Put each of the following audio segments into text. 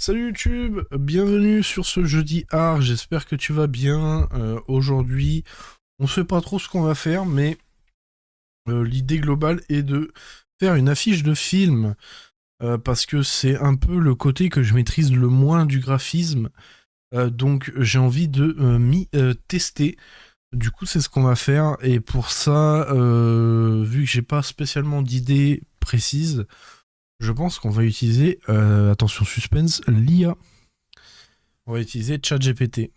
Salut YouTube, bienvenue sur ce jeudi art, j'espère que tu vas bien. Aujourd'hui, on sait pas trop ce qu'on va faire, mais l'idée globale est de faire une affiche de film, parce que c'est un peu le côté que je maîtrise le moins du graphisme, donc j'ai envie de m'y tester. Du coup, c'est ce qu'on va faire, et pour ça, vu que j'ai pas spécialement d'idée précise, je pense qu'on va utiliser, attention suspense, l'IA. On va utiliser ChatGPT.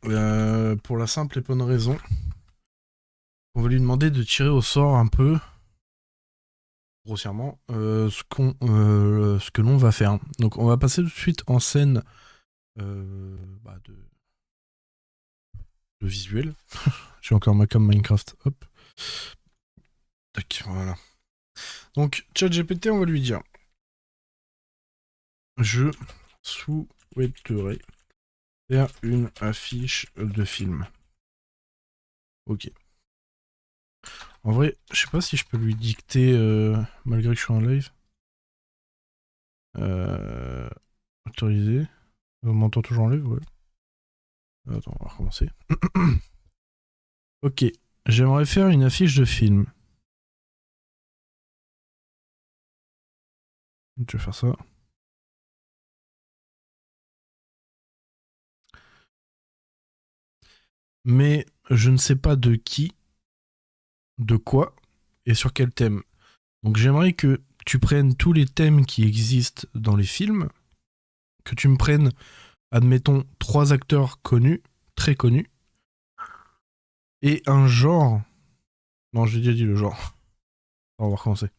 Pour la simple et bonne raison, on va lui demander de tirer au sort un peu, grossièrement, ce que l'on va faire. Donc on va passer tout de suite en scène de visuel. J'ai encore ma cam Minecraft. Hop. Tac, voilà. Donc ChatGPT, on va lui dire je souhaiterais faire une affiche de film. Ok. En vrai, je sais pas si je peux lui dicter malgré que je suis en live. Euh, Autorisé. On m'entend toujours en live, ouais. Attends, on va recommencer. Ok, j'aimerais faire une affiche de film. Je vais faire ça. Mais je ne sais pas de qui, de quoi et sur quel thème. Donc j'aimerais que tu prennes tous les thèmes qui existent dans les films, que tu me prennes, admettons, 3 acteurs connus, très connus, et un genre. Non, j'ai déjà dit le genre. On va recommencer.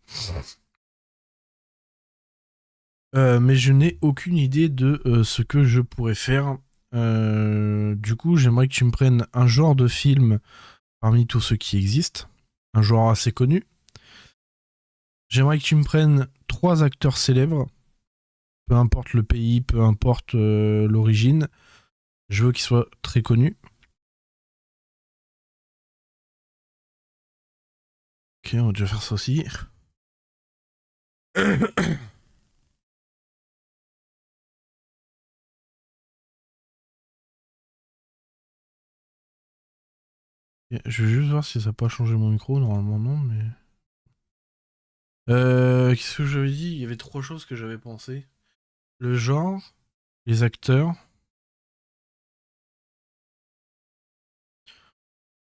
Mais je n'ai aucune idée de ce que je pourrais faire. Du coup, j'aimerais que tu me prennes un genre de film parmi tous ceux qui existent, un genre assez connu. J'aimerais que tu me prennes 3 acteurs célèbres, peu importe le pays, peu importe l'origine. Je veux qu'ils soient très connus. Ok, on va déjà faire ça aussi. Je vais juste voir si ça n'a pas changé mon micro. Normalement, non, mais. Qu'est-ce que j'avais dit? Il y avait 3 choses que j'avais pensé. Le genre, les acteurs.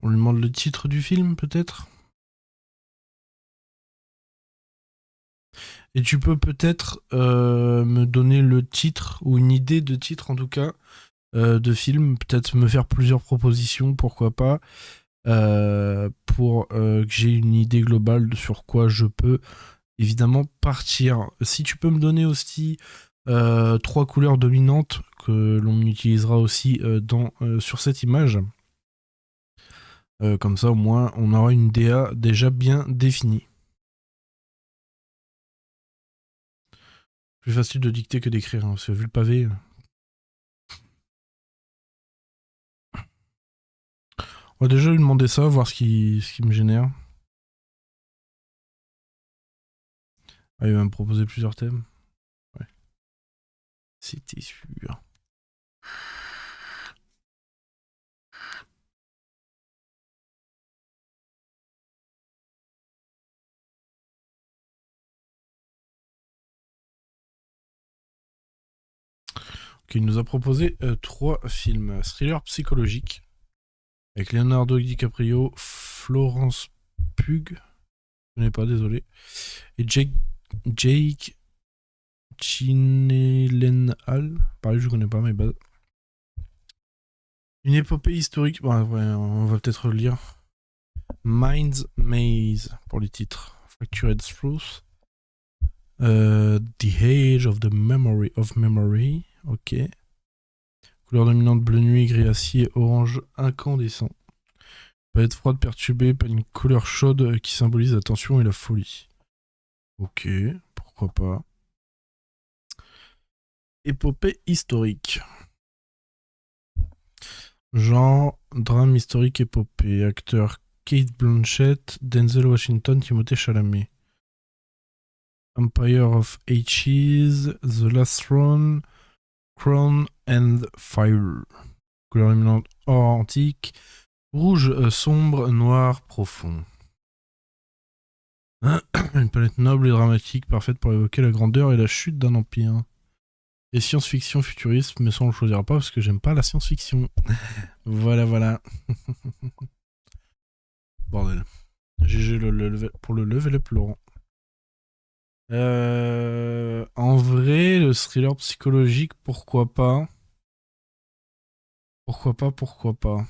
On lui demande le titre du film, peut-être. Et tu peux peut-être me donner le titre, ou une idée de titre en tout cas, de film. Peut-être me faire plusieurs propositions, pourquoi pas. Pour que j'ai une idée globale de sur quoi je peux évidemment partir. Si tu peux me donner aussi 3 couleurs dominantes que l'on utilisera aussi sur cette image. Comme ça, au moins, on aura une DA déjà bien définie. Plus facile de dicter que d'écrire, hein, parce que vu le pavé. On va déjà lui demander ça, voir ce qui me génère. Ah, il va me proposer plusieurs thèmes. Ouais. C'était sûr. Ok, il nous a proposé 3 films. Thriller psychologique, avec Leonardo DiCaprio, Florence Pugh, je connais pas, désolé, et Jake Gyllenhaal. Pareil, je connais pas, mais bah. Une épopée historique. Bon, ouais, on va peut-être le lire. Mind's Maze pour les titres. Fractured Truth. The Age of the Memory of Memory. Ok. Couleur dominante bleu nuit, gris acier, orange incandescent. Palette froide perturbée par une couleur chaude qui symbolise la tension et la folie. Ok, pourquoi pas. Épopée historique. Genre, drame historique épopée. Acteur Kate Blanchett, Denzel Washington, Timothée Chalamet. Empire of H's, The Last Throne, Crown and Fire. Couleur luminante or antique. Rouge sombre, noir profond. Une palette noble et dramatique, parfaite pour évoquer la grandeur et la chute d'un empire. Et science-fiction futuriste, mais ça on le choisira pas parce que j'aime pas la science-fiction. Voilà, voilà. Bordel. GG pour le level up Laurent. En vrai, le thriller psychologique, pourquoi pas. Pourquoi pas.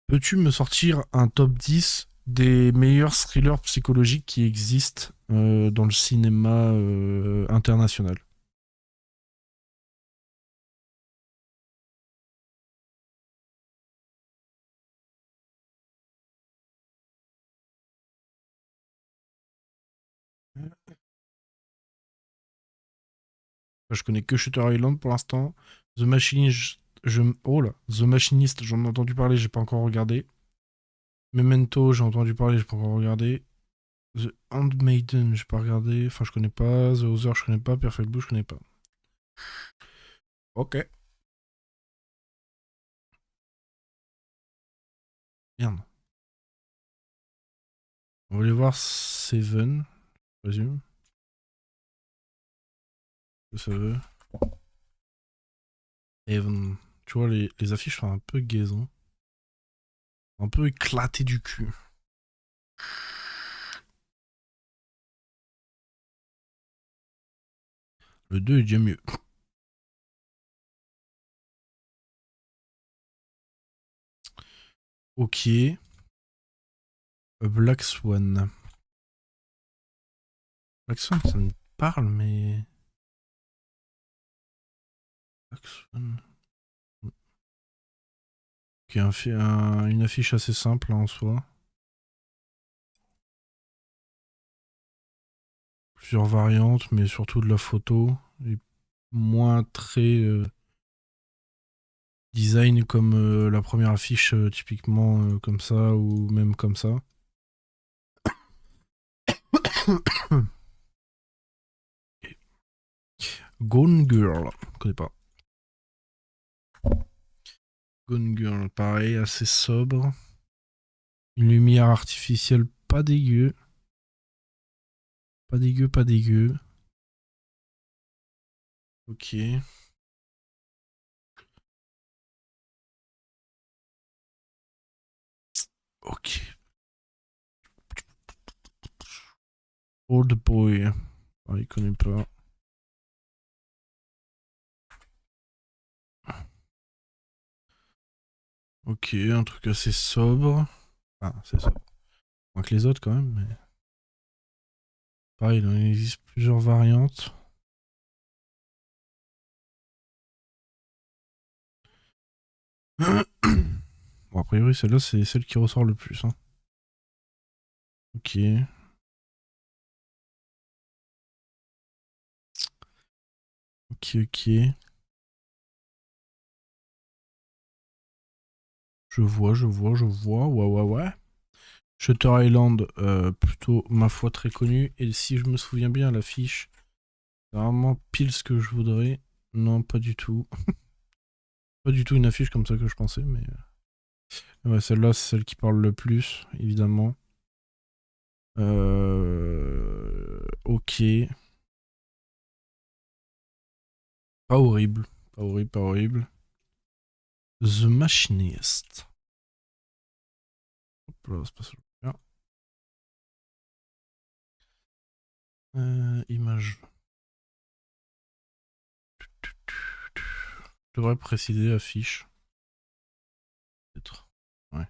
Peux-tu me sortir un top 10 des meilleurs thrillers psychologiques qui existent dans le cinéma international? Je connais que Shutter Island pour l'instant. The Machinist, oh là, The Machinist, j'en ai entendu parler, j'ai pas encore regardé. Memento, j'ai entendu parler, j'ai pas encore regardé. The Handmaiden, j'ai pas regardé. Enfin, je connais pas. The Other, je connais pas. Perfect Blue, je connais pas. Ok. Merde. On va aller voir Seven, je présume. Que ça veut. Seven. Tu vois, les affiches sont un peu gaises. Un peu éclatées du cul. Le 2 est déjà mieux. Ok. Black Swan. Black Swan, ça me parle, mais. Black Swan. Ok, une affiche assez simple en soi. Plusieurs variantes, mais surtout de la photo. Et moins très design comme la première affiche, typiquement comme ça, ou même comme ça. Gone Girl, je connais pas. Gone Girl, pareil, assez sobre. Une lumière artificielle pas dégueu. Pas dégueu, pas dégueu. Ok. Ok. Old Boy. Ah, il connaît pas. Ok, un truc assez sobre. Ah, c'est sobre. Moins que les autres quand même, mais. Pareil, il en existe plusieurs variantes. Bon, a priori, celle-là, c'est celle qui ressort le plus. Hein. Ok. Ok, ok. Je vois. Ouais, ouais, ouais. Shutter Island, plutôt, ma foi, très connu. Et si je me souviens bien, l'affiche, c'est vraiment pile ce que je voudrais. Non, pas du tout. Pas du tout une affiche comme ça que je pensais, mais. Ouais, celle-là, c'est celle qui parle le plus, évidemment. Ok. Pas horrible. Pas horrible, pas horrible. The Machinist. Hop là, c'est pas ça. Image. Je devrais préciser affiche. Peut-être. Ouais.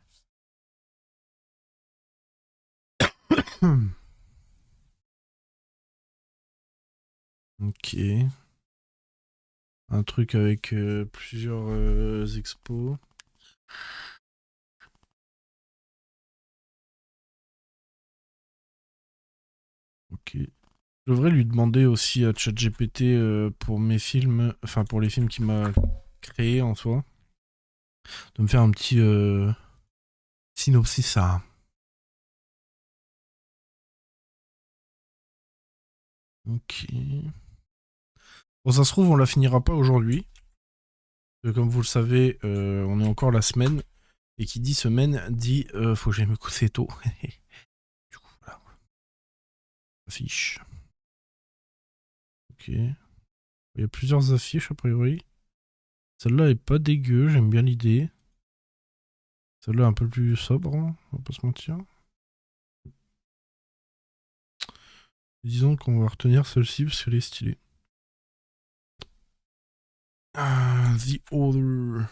Ok. Un truc avec plusieurs expos. Ok. Je devrais lui demander aussi à ChatGPT pour mes films, enfin pour les films qu'il m'a créés en soi, de me faire un petit synopsis ça. Ok. Bon, ça se trouve, on la finira pas aujourd'hui. Comme vous le savez, on est encore la semaine. Et qui dit semaine dit faut que j'aille me coucher tôt. Du coup, voilà. Affiche. Ok. Il y a plusieurs affiches a priori. Celle-là est pas dégueu, j'aime bien l'idée. Celle-là est un peu plus sobre, hein, on va pas se mentir. Disons qu'on va retenir celle-ci parce qu'elle est stylée. The Other.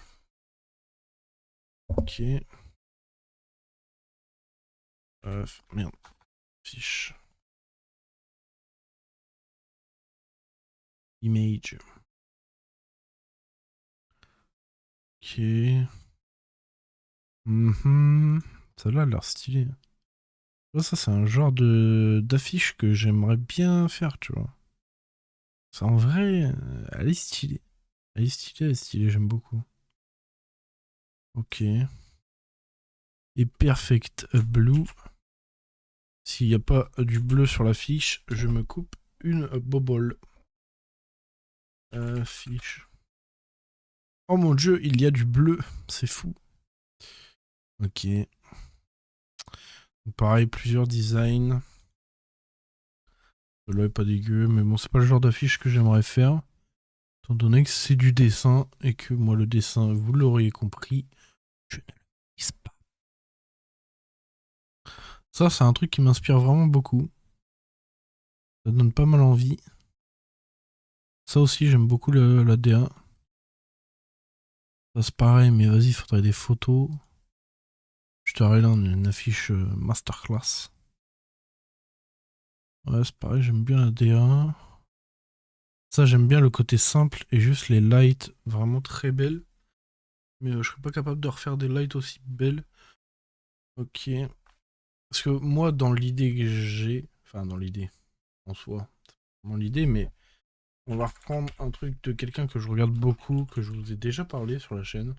Ok. Merde. Fiche. Image. Ok. Celle-là a l'air stylée. Ça, c'est un genre d'affiche que j'aimerais bien faire, tu vois. C'est en vrai, elle est stylée. Elle est stylée, j'aime beaucoup. Ok. Et Perfect Blue. S'il n'y a pas du bleu sur la fiche, je me coupe une bobole. Fiche. Oh mon dieu, il y a du bleu. C'est fou. Ok. Pareil, plusieurs designs. Celui-là est pas dégueu, mais bon, c'est pas le genre d'affiche que j'aimerais faire. Étant donné que c'est du dessin et que moi, le dessin, vous l'auriez compris, je ne le vise pas. Ça, c'est un truc qui m'inspire vraiment beaucoup. Ça donne pas mal envie. Ça aussi, j'aime beaucoup la D1. Ça, c'est pareil, mais vas-y, il faudrait des photos. Je te là une affiche masterclass. Ouais, c'est pareil, j'aime bien la D1. Ça, j'aime bien le côté simple et juste les lights vraiment très belles. Mais je serais pas capable de refaire des lights aussi belles. Ok. Parce que moi, dans l'idée que j'ai, enfin dans l'idée en soi, dans l'idée, mais on va reprendre un truc de quelqu'un que je regarde beaucoup, que je vous ai déjà parlé sur la chaîne.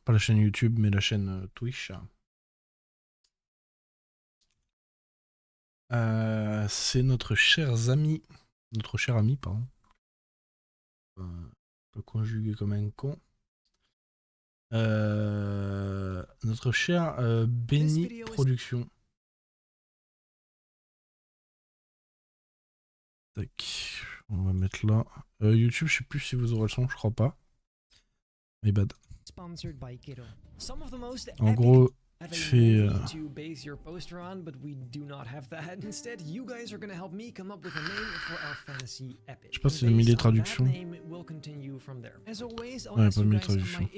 Pas la chaîne YouTube, mais la chaîne Twitch. C'est notre cher ami, pardon. Pas conjugué comme un con. Notre cher Benny Production. Tac. On va mettre là. YouTube, je sais plus si vous aurez le son, je crois pas. My bad. En gros, il fait. Je sais pas s'il a mis les traductions. Ouais, pas mis les traductions.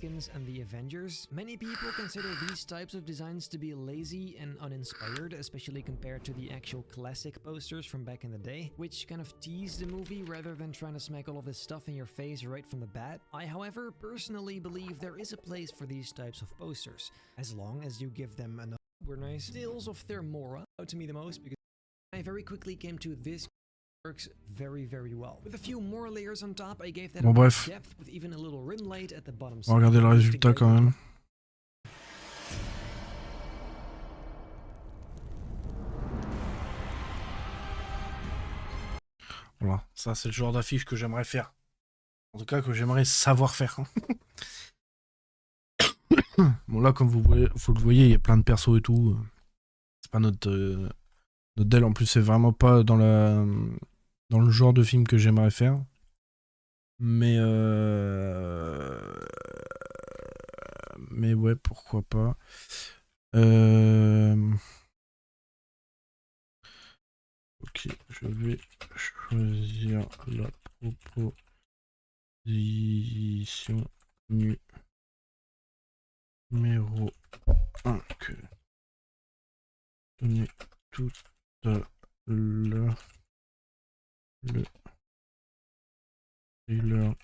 And the Avengers, many people consider these types of designs to be lazy and uninspired, especially compared to the actual classic posters from back in the day, which kind of tease the movie rather than trying to smack all of this stuff in your face right from the bat. I, however, personally believe there is a place for these types of posters, as long as you give them enough. Were nice. Stills of Thermora out to me the most because I very quickly came to this. Works very very well. With a few more layers on top, I gave that bon bref. depth with even a little rim light at the bottom. On va regarder le résultat quand même. Voilà, ça c'est le genre d'affiche que j'aimerais faire. En tout cas que j'aimerais savoir faire. Bon là comme vous le voyez, il y a plein de persos et tout. C'est pas notre Dell, en plus c'est vraiment pas dans le genre de film que j'aimerais faire. Mais ouais, pourquoi pas. Ok, je vais choisir la proposition numéro 1 que donner tout à l'heure le trailer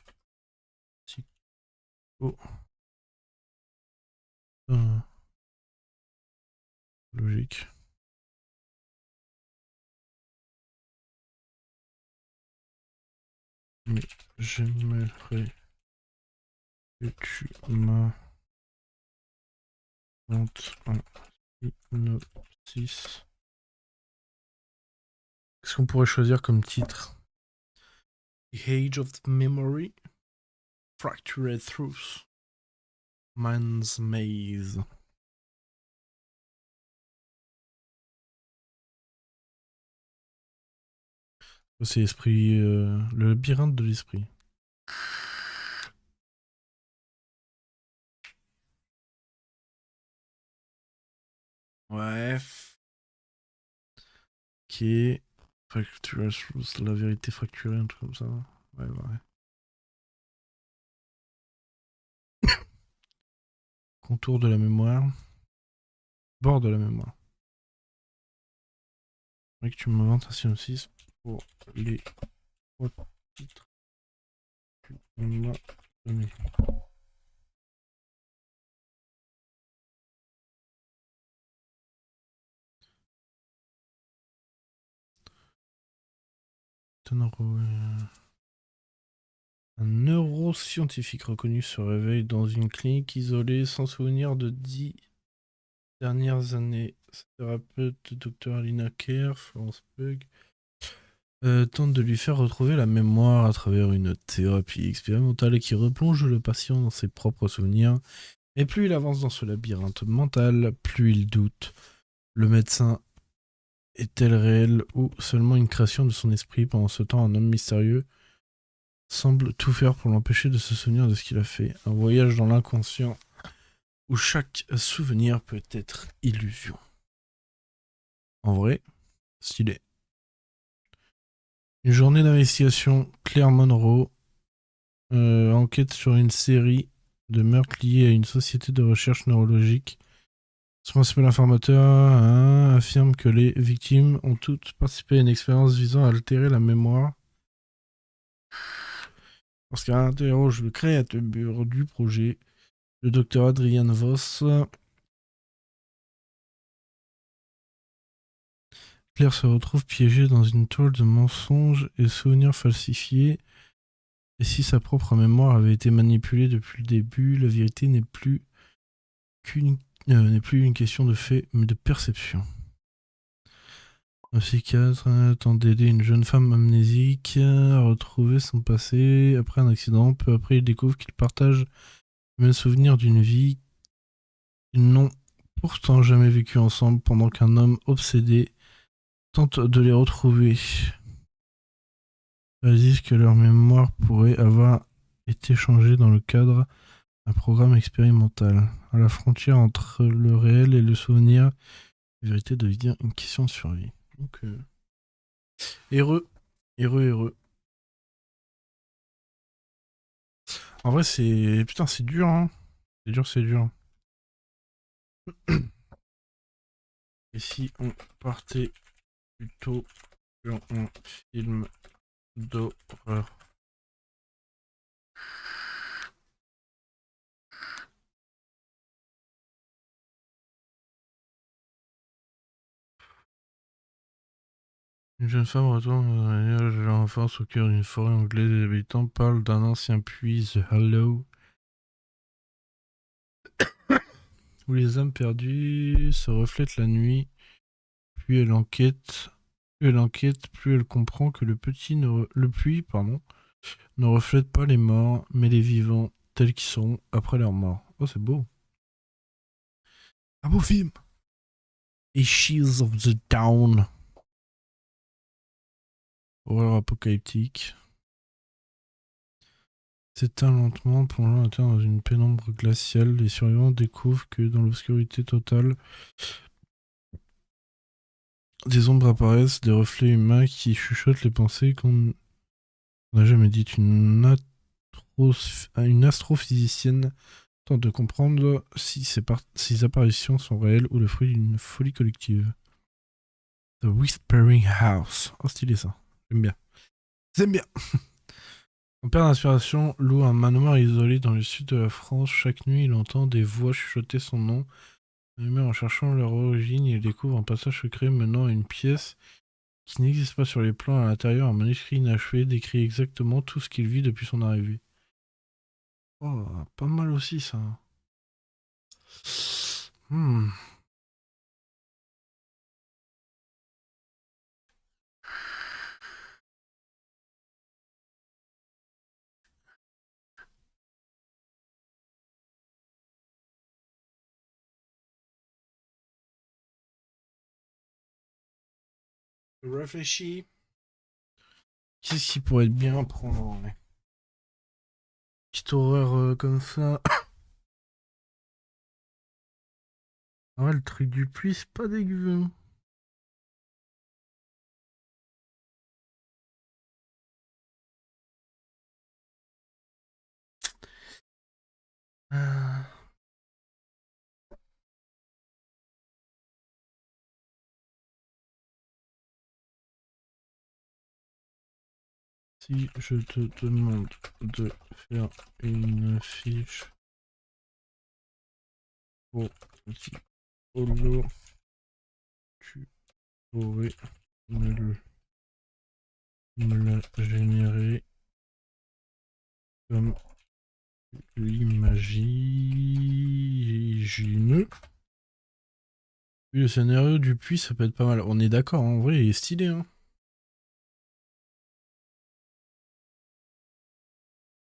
logique. Mais j'aimerais que tu Monte un synopsis. Qu'est-ce qu'on pourrait choisir comme titre? The Age of the Memory, Fractured Truth, Man's Maze. C'est l'esprit, le labyrinthe de l'esprit. Ouais. Ok. Fractured Truth, la vérité fracturée, un truc comme ça. Ouais, ouais. Contour de la mémoire. Bord de la mémoire. Faudrait que tu m'inventes un synopsis pour les trois titres que tu m'as donnés. Un neuroscientifique reconnu se réveille dans une clinique isolée sans souvenir de 10 dernières années. Sa thérapeute, Dr. Alina Kerr, Florence Pugh, tente de lui faire retrouver la mémoire à travers une thérapie expérimentale qui replonge le patient dans ses propres souvenirs. Et plus il avance dans ce labyrinthe mental, plus il doute. Le médecin est-elle réelle ou seulement une création de son esprit? Pendant ce temps, un homme mystérieux semble tout faire pour l'empêcher de se souvenir de ce qu'il a fait. Un voyage dans l'inconscient où chaque souvenir peut être illusion. En vrai, stylé. Une journée d'investigation, Claire Monroe enquête sur une série de meurtres liés à une société de recherche neurologique. Ce principal informateur affirme que les victimes ont toutes participé à une expérience visant à altérer la mémoire. Lorsqu'elle interroge le créateur du projet, le docteur Adrian Voss, Claire se retrouve piégée dans une toile de mensonges et souvenirs falsifiés. Et si sa propre mémoire avait été manipulée depuis le début, la vérité n'est plus une question de fait, mais de perception. Un psychiatre tente d'aider une jeune femme amnésique à retrouver son passé après un accident. Peu après, il découvre qu'ils partagent le même souvenir d'une vie qu'ils n'ont pourtant jamais vécue ensemble, pendant qu'un homme obsédé tente de les retrouver. Ils disent que leur mémoire pourrait avoir été changée dans le cadre d'un programme expérimental. À la frontière entre le réel et le souvenir, la vérité devient une question de survie. Donc, heureux. En vrai, c'est. Putain, c'est dur, hein. C'est dur. Et si on partait plutôt sur un film d'horreur? Une jeune femme retourne dans un village de l'enfance au cœur d'une forêt anglaise. Les habitants parlent d'un ancien puits, The Hollow, où les âmes perdues se reflètent la nuit. Puis elle enquête. Plus elle comprend que le puits ne reflète pas les morts, mais les vivants tels qu'ils seront après leur mort. Oh, c'est beau. Un beau film. Ashes of the Down. Horreur apocalyptique. S'éteint lentement, plongeant la Terre dans une pénombre glaciale. Les survivants découvrent que dans l'obscurité totale, des ombres apparaissent, des reflets humains qui chuchotent les pensées qu'on n'a jamais dites. Une astrophysicienne tente de comprendre si ces apparitions sont réelles ou le fruit d'une folie collective. The Whispering House. Oh, stylé ça. J'aime bien. J'aime bien. Son père d'inspiration loue un manoir isolé dans le sud de la France. Chaque nuit, il entend des voix chuchoter son nom. En cherchant leur origine, il découvre un passage secret menant à une pièce qui n'existe pas sur les plans. À l'intérieur, un manuscrit inachevé décrit exactement tout ce qu'il vit depuis son arrivée. Oh, pas mal aussi ça. Hmm. Je réfléchis. Qu'est-ce qui pourrait être bien à prendre en vrai? Petite horreur comme ça. Ah ouais, le truc du puits, c'est pas dégueu. Ah. Si je te demande de faire une fiche pour petit holo, tu pourrais me la générer comme l'imagine. Oui, le scénario du puits, ça peut être pas mal. On est d'accord, en vrai, il est stylé. Hein.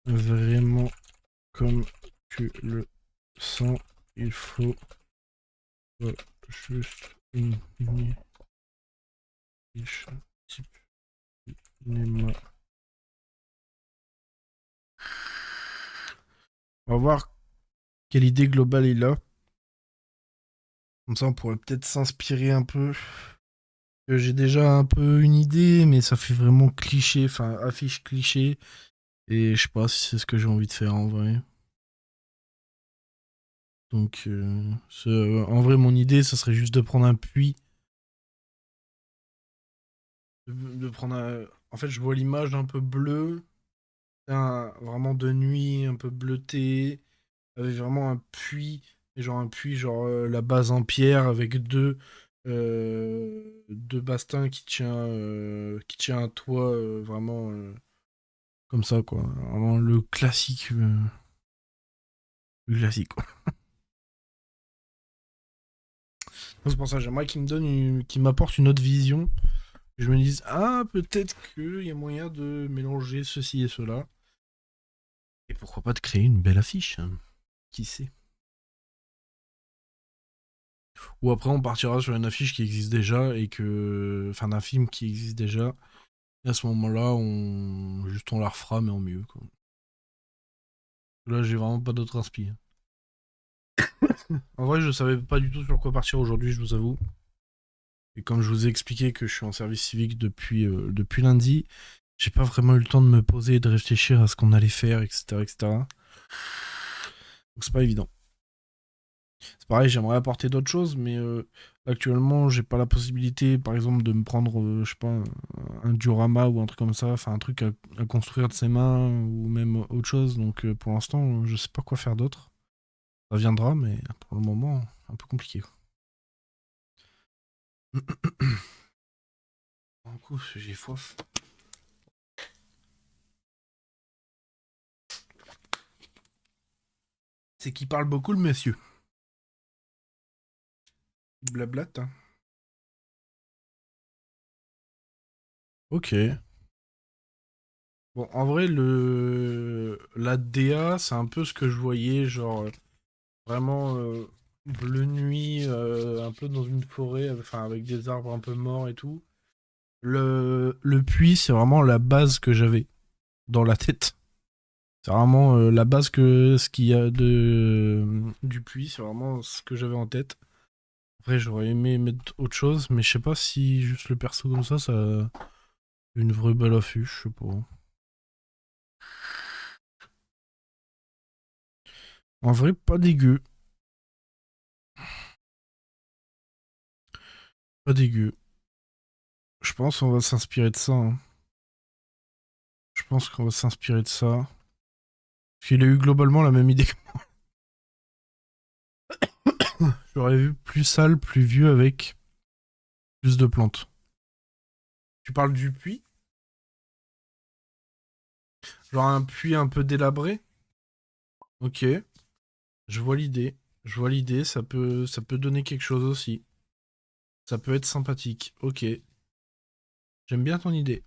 Vraiment, comme tu le sens, il faut pas juste une fiche type cinéma. On va voir quelle idée globale il a. Comme ça, on pourrait peut-être s'inspirer un peu. J'ai déjà un peu une idée, mais ça fait vraiment cliché, enfin affiche cliché. Et je sais pas si c'est ce que j'ai envie de faire en vrai. Donc, en vrai, mon idée, ça serait juste de prendre un puits. De prendre un... En fait, je vois l'image un peu bleue. Vraiment de nuit, un peu bleuté. Avec vraiment un puits. Et genre un puits, genre la base en pierre avec deux bastins qui tient un toit vraiment comme ça, quoi. Vraiment le classique. Le classique, quoi. C'est pour ça, j'aimerais qu'il m'apporte une autre vision. Que je me dise, ah, peut-être qu'il y a moyen de mélanger ceci et cela. Et pourquoi pas de créer une belle affiche, hein. Qui sait? Ou après, on partira sur une affiche qui existe déjà et que. Enfin, d'un film qui existe déjà. Et à ce moment-là, juste on la refera, mais en mieux, quoi. Là, j'ai vraiment pas d'autre inspi. En vrai, je savais pas du tout sur quoi partir aujourd'hui, je vous avoue. Et comme je vous ai expliqué que je suis en service civique depuis lundi, j'ai pas vraiment eu le temps de me poser et de réfléchir à ce qu'on allait faire, etc., etc. Donc c'est pas évident. C'est pareil, j'aimerais apporter d'autres choses, mais actuellement, j'ai pas la possibilité, par exemple, de me prendre, je sais pas, un diorama ou un truc comme ça, enfin un truc à construire de ses mains ou même autre chose. Donc pour l'instant, je sais pas quoi faire d'autre. Ça viendra, mais pour le moment, un peu compliqué. Un coup, j'ai soif. C'est qu'il parle beaucoup, le monsieur. Il blablate, hein. Ok. Bon, en vrai, la DA, c'est un peu ce que je voyais, genre vraiment bleu nuit, un peu dans une forêt, enfin avec des arbres un peu morts et tout. Le puits, c'est vraiment la base que j'avais dans la tête. C'est vraiment la base que ce qu'il y a du puits, c'est vraiment ce que j'avais en tête. Après, j'aurais aimé mettre autre chose, mais je sais pas si juste le perso comme ça a une vraie belle affiche, je sais pas. En vrai, pas dégueu. Pas dégueu. Je pense qu'on va s'inspirer de ça, hein. Je pense qu'on va s'inspirer de ça. Parce qu'il a eu globalement la même idée que moi. J'aurais vu plus sale, plus vieux avec plus de plantes. Tu parles du puits? Genre un puits un peu délabré? Ok, je vois l'idée. Je vois l'idée, ça peut donner quelque chose aussi. Ça peut être sympathique. Ok, j'aime bien ton idée.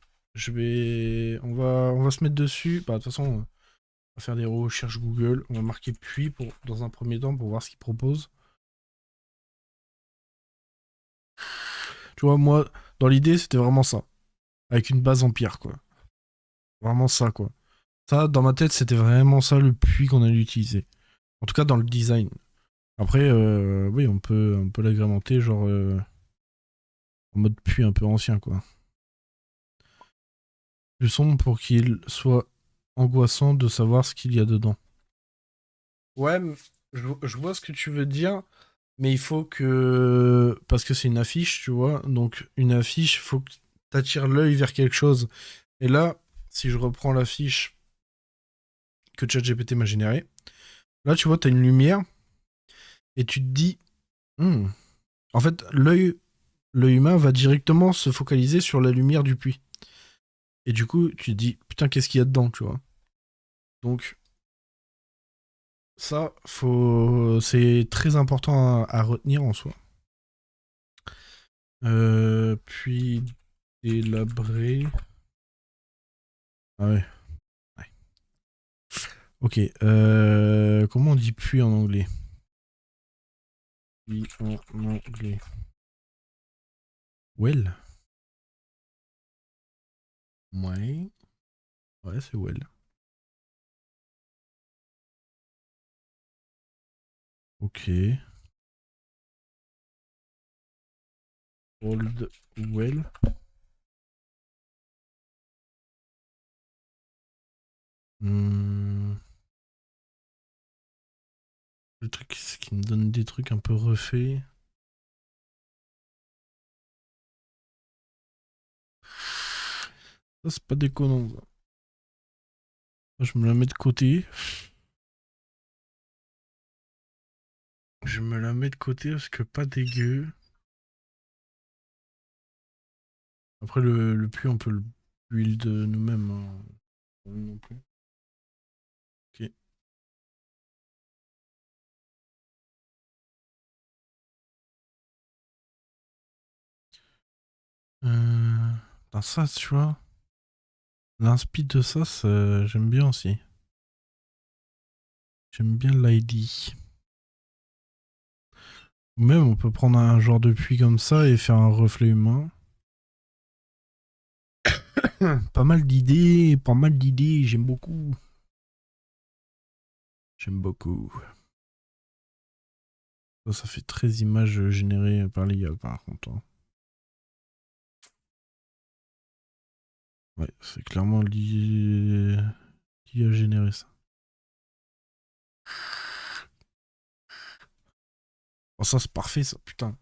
On va se mettre dessus. Bah, de toute façon, on va faire des recherches Google. On va marquer puis dans un premier temps pour voir ce qu'il propose. Tu vois, moi, dans l'idée, c'était vraiment ça. Avec une base en pierre, quoi. Vraiment ça, quoi. Ça, dans ma tête, c'était vraiment ça le puits qu'on allait utiliser. En tout cas, dans le design. Après, oui, on peut l'agrémenter, genre en mode puits un peu ancien, quoi. Plus sombre pour qu'il soit angoissant de savoir ce qu'il y a dedans. Ouais, je vois ce que tu veux dire, mais il faut que... Parce que c'est une affiche, tu vois, donc une affiche, il faut que t'attires l'œil vers quelque chose. Et là, si je reprends l'affiche que ChatGPT m'a générée, là, tu vois, t'as une lumière, et tu te dis... Hmm. En fait, l'œil humain va directement se focaliser sur la lumière du puits. Et du coup, tu te dis, putain, qu'est-ce qu'il y a dedans, tu vois. Donc, ça, c'est très important à retenir en soi. Puis délabré. Ah ouais. Ouais. Ok. Comment on dit puis en anglais? Puis en anglais. Well? Ouais. Ouais, c'est well. Ok. Old well. Hmm. Le truc, c'est qu'il me donne des trucs un peu refaits. Ça, c'est pas déconnant, ça. Je me la mets de côté. Je me la mets de côté parce que pas dégueu. Après, le puits, on peut le build nous-mêmes, hein. Non plus. Ok. Dans ça, tu vois. L'inspi de ça, j'aime bien aussi. J'aime bien l'ID. Ou même, on peut prendre un genre de puits comme ça et faire un reflet humain. Pas mal d'idées, j'aime beaucoup. J'aime beaucoup. Ça fait très images générées par l'IA, par contre, hein. Ouais, c'est clairement l'IA qui a généré ça. Oh, ça, c'est parfait, ça, putain.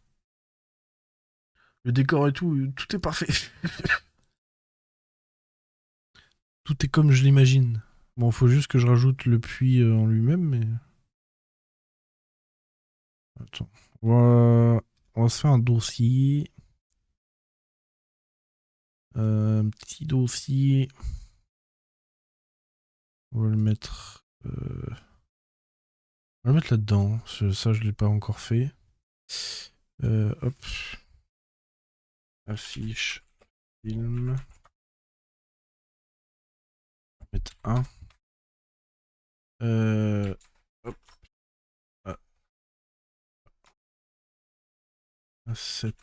Le décor et tout, tout est parfait. Tout est comme je l'imagine. Bon, faut juste que je rajoute le puits en lui-même, mais... Attends. On va se faire un dossier. Un petit dossier. On va le mettre... on va le mettre là-dedans. Ça, je l'ai pas encore fait. Hop. Affiche. Film. On va mettre un. Hop. Ah, asset.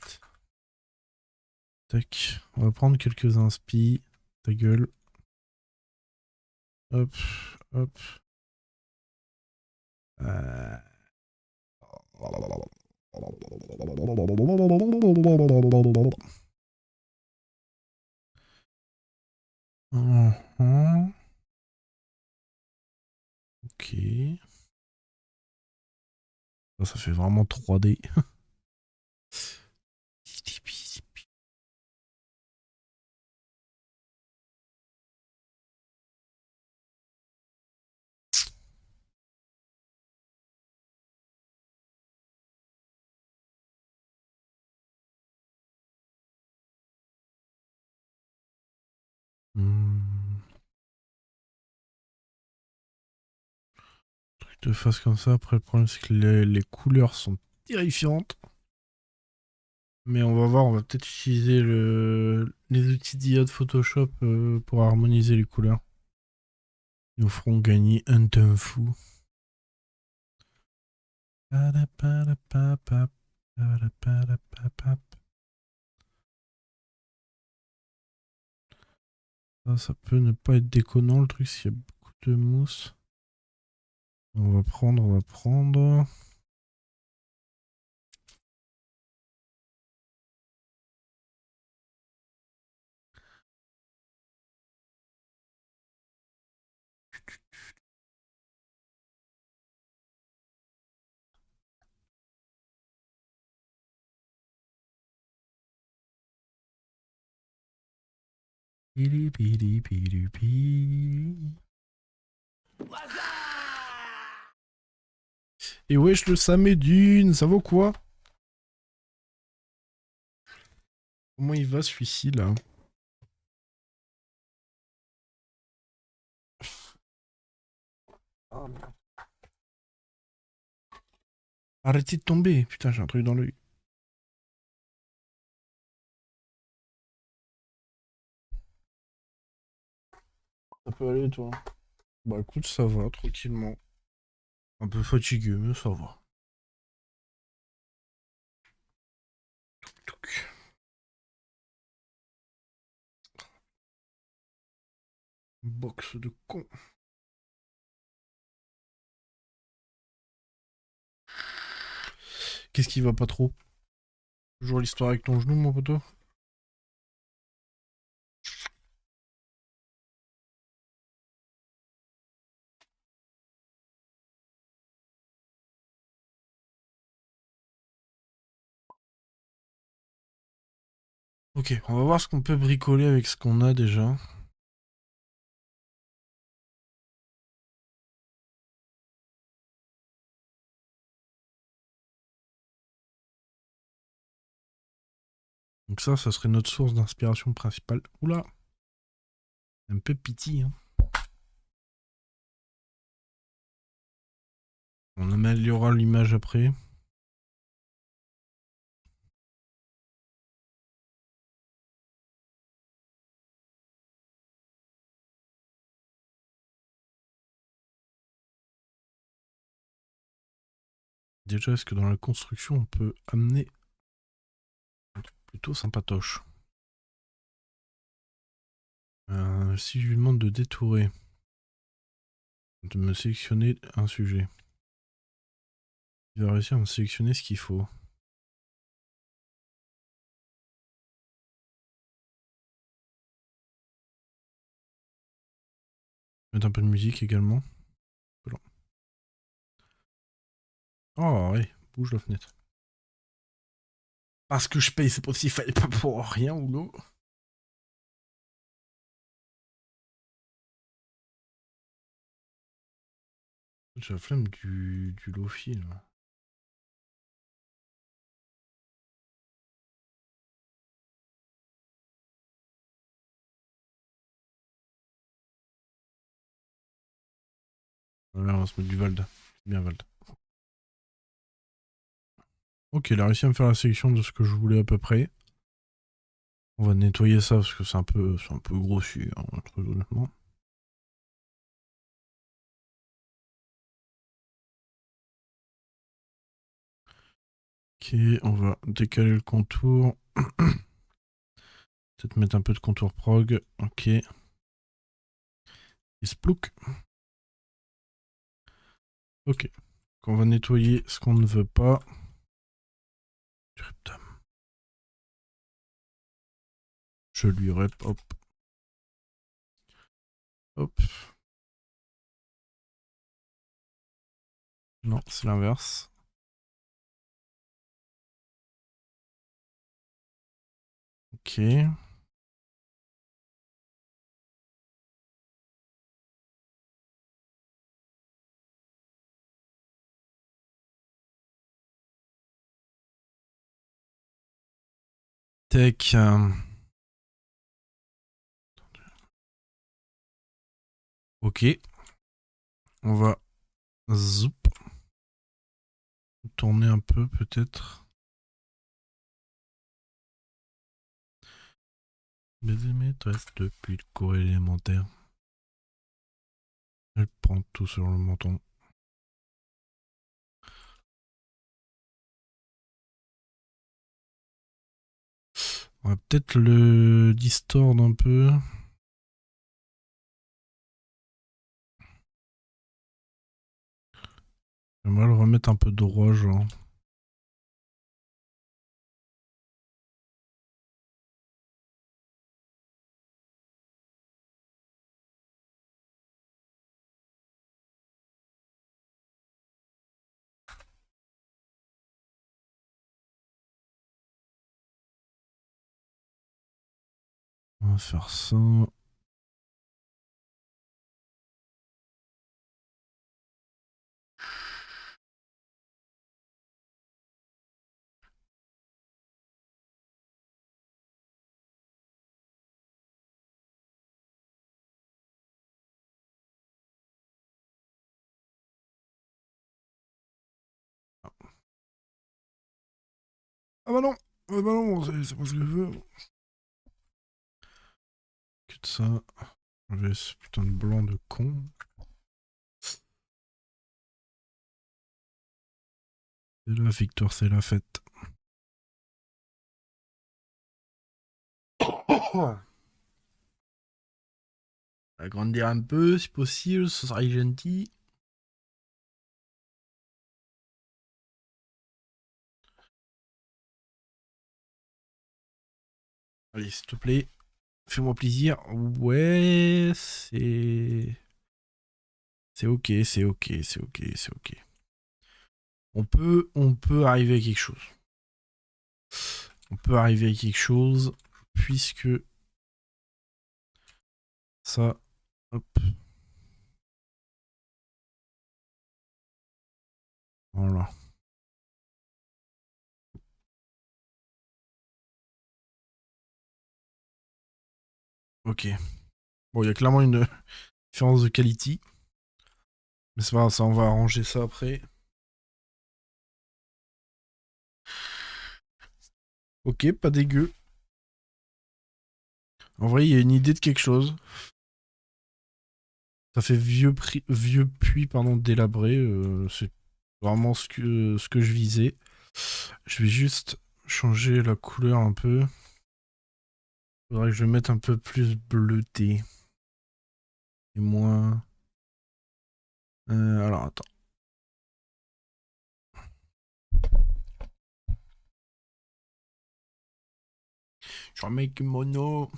Tac. On va prendre quelques inspi. Ta gueule. Hop. Hop. Euh... Mhm. Ok. Ça fait vraiment 3D. te fasse comme ça. Après, le problème, c'est que les couleurs sont terrifiantes. Mais on va voir, on va peut-être utiliser les outils d'IA de Photoshop pour harmoniser les couleurs. Ils nous feront gagner un temps fou. Ça peut ne pas être déconnant le truc s'il y a beaucoup de mousse. On va prendre. Pili, pili, pili, pili. Et wesh le Samédune, ça vaut quoi? Comment il va celui-ci là? Oh, merde. Arrêtez de tomber, putain j'ai un truc dans l'œil. Ça peut aller toi? Bah écoute ça va tranquillement. Un peu fatigué mais ça va. Touc. Box de con. Qu'est-ce qui va pas trop? Toujours l'histoire avec ton genou mon poteau? Ok, on va voir ce qu'on peut bricoler avec ce qu'on a déjà. Donc ça serait notre source d'inspiration principale. Oula! Un peu pitié, hein. On améliorera l'image après. Déjà, est-ce que dans la construction, on peut amener un truc plutôt sympatoche? Si je lui demande de détourer, de me sélectionner un sujet, il va réussir à me sélectionner ce qu'il faut. Mettre un peu de musique également. Oh, ouais, bouge la fenêtre. Parce que je paye, c'est pas s'il fallait pas pour rien ou l'eau. J'ai la flemme du Lofi là. Voilà, on va se mettre du Vald. C'est bien Vald. Ok, il a réussi à me faire la sélection de ce que je voulais à peu près. On va nettoyer ça parce que c'est un peu grossu, hein, très honnêtement. Ok, on va décaler le contour. Peut-être mettre un peu de contour prog. Ok. Et splouk. Ok. On va nettoyer ce qu'on ne veut pas. Je lui rep. Hop. Hop. Non, c'est l'inverse. Ok. Tech. Ok. On va zoup. tourner un peu peut-être. Baiser maîtresse depuis le cours élémentaire. Elle prend tout sur le menton. On va peut-être le distord un peu. On va le remettre un peu droit, genre. On va faire ça. Ah bah non, ah bah non, c'est pas ce que je veux. Que de ça. Enlever ce putain de blanc de con. Et là, Victor, c'est la fête. Agrandir un peu, si possible, ce serait gentil. Allez, s'il te plaît, fais-moi plaisir. Ouais, c'est... C'est ok, c'est ok, c'est ok, c'est ok. On peut arriver à quelque chose. On peut arriver à quelque chose, puisque ça... Hop. Voilà. Ok. Bon, il y a clairement une différence de qualité. Mais c'est pas grave, ça, on va arranger ça après. Ok, pas dégueu. En vrai, il y a une idée de quelque chose. Ça fait vieux puits pardon, délabré. C'est vraiment ce que je visais. Je vais juste changer la couleur un peu. Faudrait que je mette un peu plus bleuté. Et moins... alors, attends. Je remets que mono.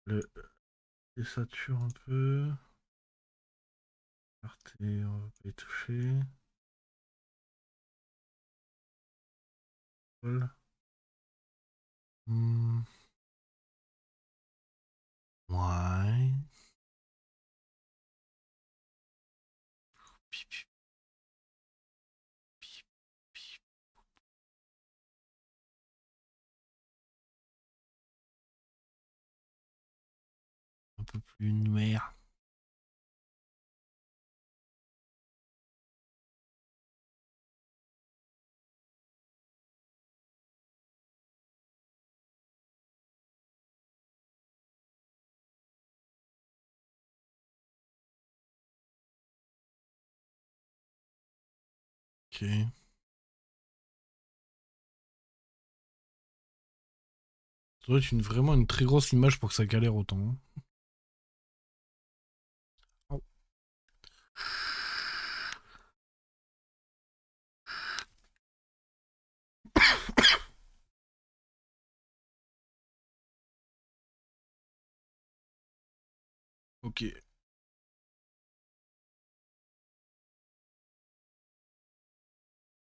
Le désature un peu. Partez, on va pas y toucher. Voilà. Ouais. Un peu plus noir. Ok. Ça doit être vraiment une très grosse image pour que ça galère autant. Hein. Oh. Ok.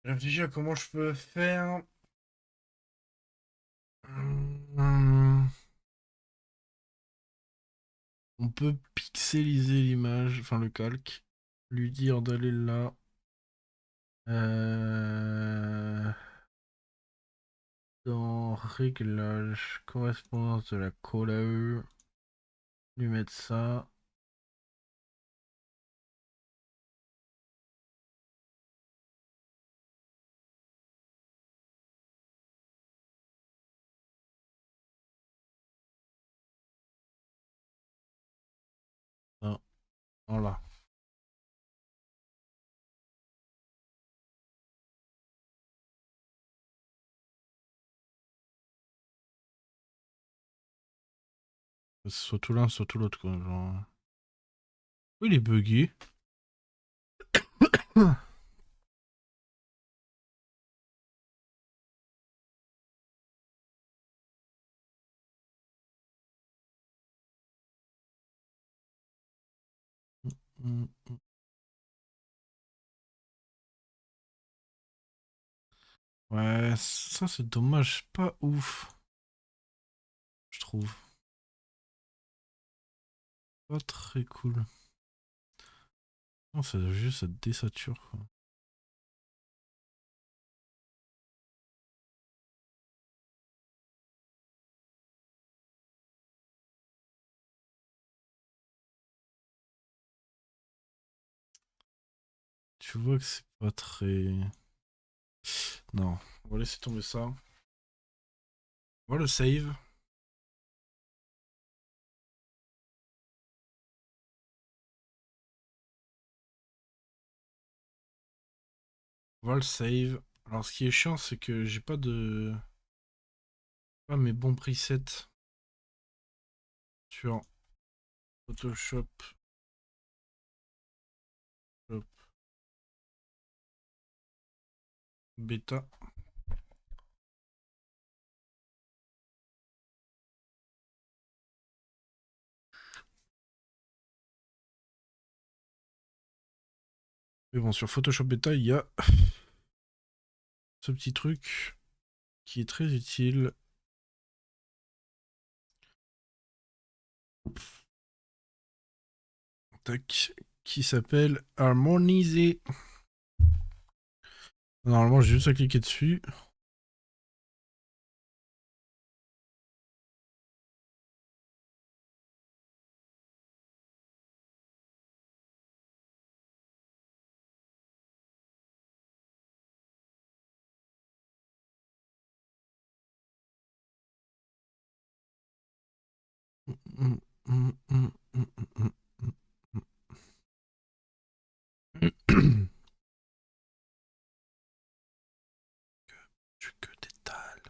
Réfléchis à comment je peux faire. Hum, On peut pixeliser l'image, enfin le calque, lui dire d'aller là. Euh, Dans réglage, correspondance de la couleur, lui mettre ça. Ça, voilà. Soit tout l'un, soit tout l'autre, quoi. Genre... Oui, il est bugué. Ouais, ça c'est dommage, pas ouf, je trouve. Pas très cool. Non, c'est juste ça désature, quoi. Tu vois que c'est pas très... Non, on va laisser tomber ça. On va le save. On va le save. Alors ce qui est chiant, c'est que j'ai pas de... Pas mes bons presets sur Photoshop. Hop, bêta. Mais bon, sur Photoshop bêta, il y a ce petit truc qui est très utile. Tac. Qui s'appelle Harmoniser. Normalement, j'ai juste à cliquer dessus. Que détale.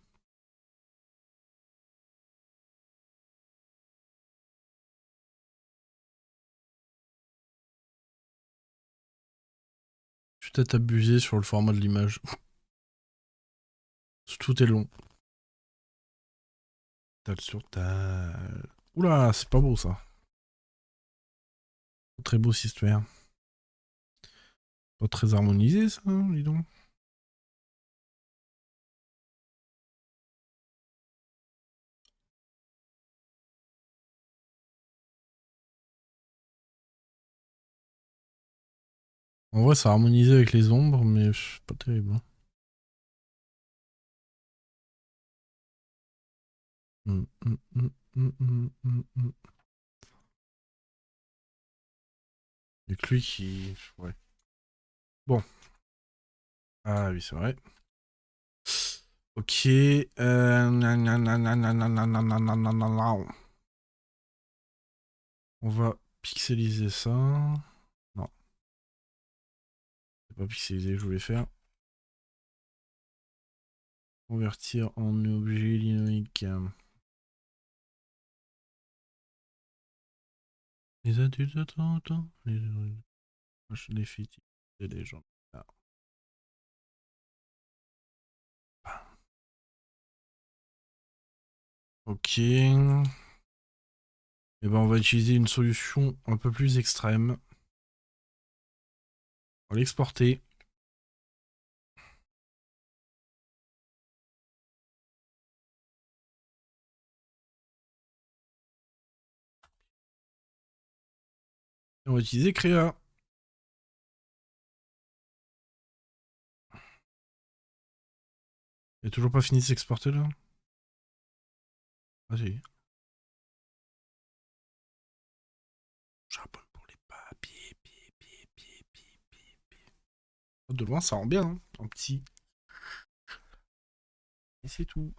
Je suis peut-être abusé sur le format de l'image. Tout est long. Dalle sur dalle. Oula, c'est pas beau ça. Très beau cette histoire. Pas très harmonisé ça, hein, dis donc. En vrai, ça a harmonisé avec les ombres, mais pas terrible, hein. Il y a que lui qui. Ouais. Bon. Ah oui, c'est vrai. Ok. On va pixeliser ça. Non, c'est pas pixeliser que je voulais faire. Convertir en objet dynamique. Les adultes attendent. Les filles et les gens. Ah. Ok. Et ben on va utiliser une solution un peu plus extrême. On va l'exporter. Et on va utiliser Créa. Il a toujours pas fini de s'exporter là? Ah si. Charbonne pour les papiers, pieds. De loin, ça rend bien, hein, en petit. Et c'est tout.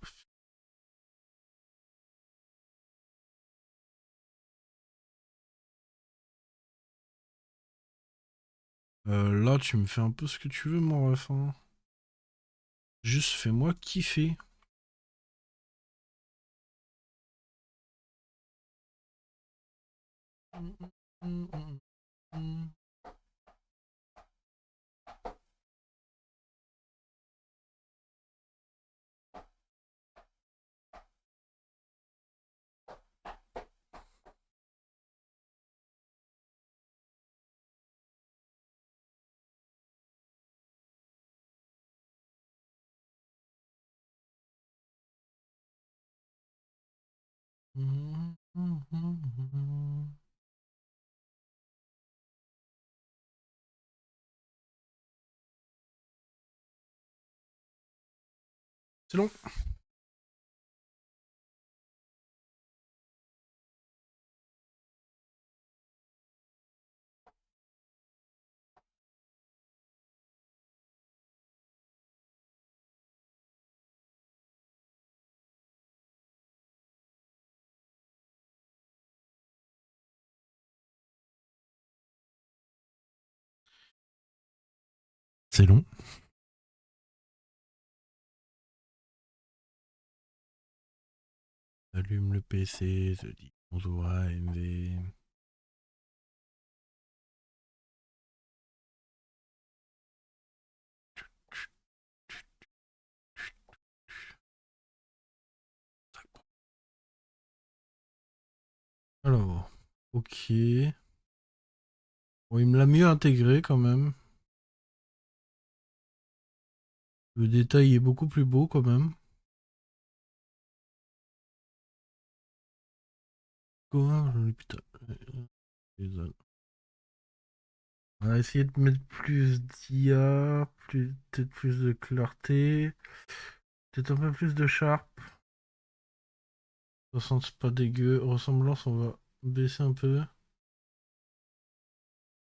Là, tu me fais un peu ce que tu veux, mon ref. Hein. Juste fais-moi kiffer. C'est long. C'est long. Allume le PC, se dit bonjour AMV. Alors, ok. Bon, il me l'a mieux intégré quand même. Le détail est beaucoup plus beau quand même. Quoi? Putain. Désolé. On va essayer de mettre plus d'IA, peut-être plus de clarté, peut-être un peu plus de sharp. 60 c'est pas dégueu. Ressemblance, on va baisser un peu.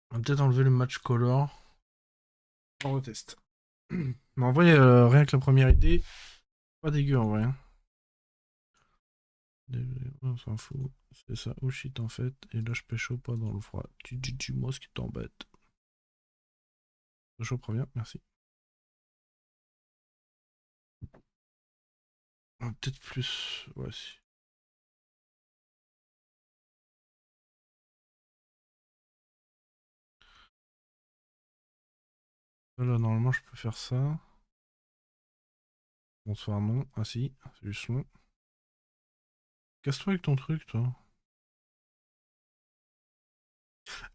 On va peut-être enlever le match color. On reteste. Mais en vrai, rien que la première idée, pas dégueu en vrai. Hein. On s'en fout. C'est ça, oh shit en fait. Et là, je pêche pas dans le froid. Moi, ce qui t'embête. Je reprends bien, merci. Peut-être plus. Ouais, si. Là, normalement, je peux faire ça. Bonsoir, non. Ah si, c'est juste long. Casse-toi avec ton truc, toi.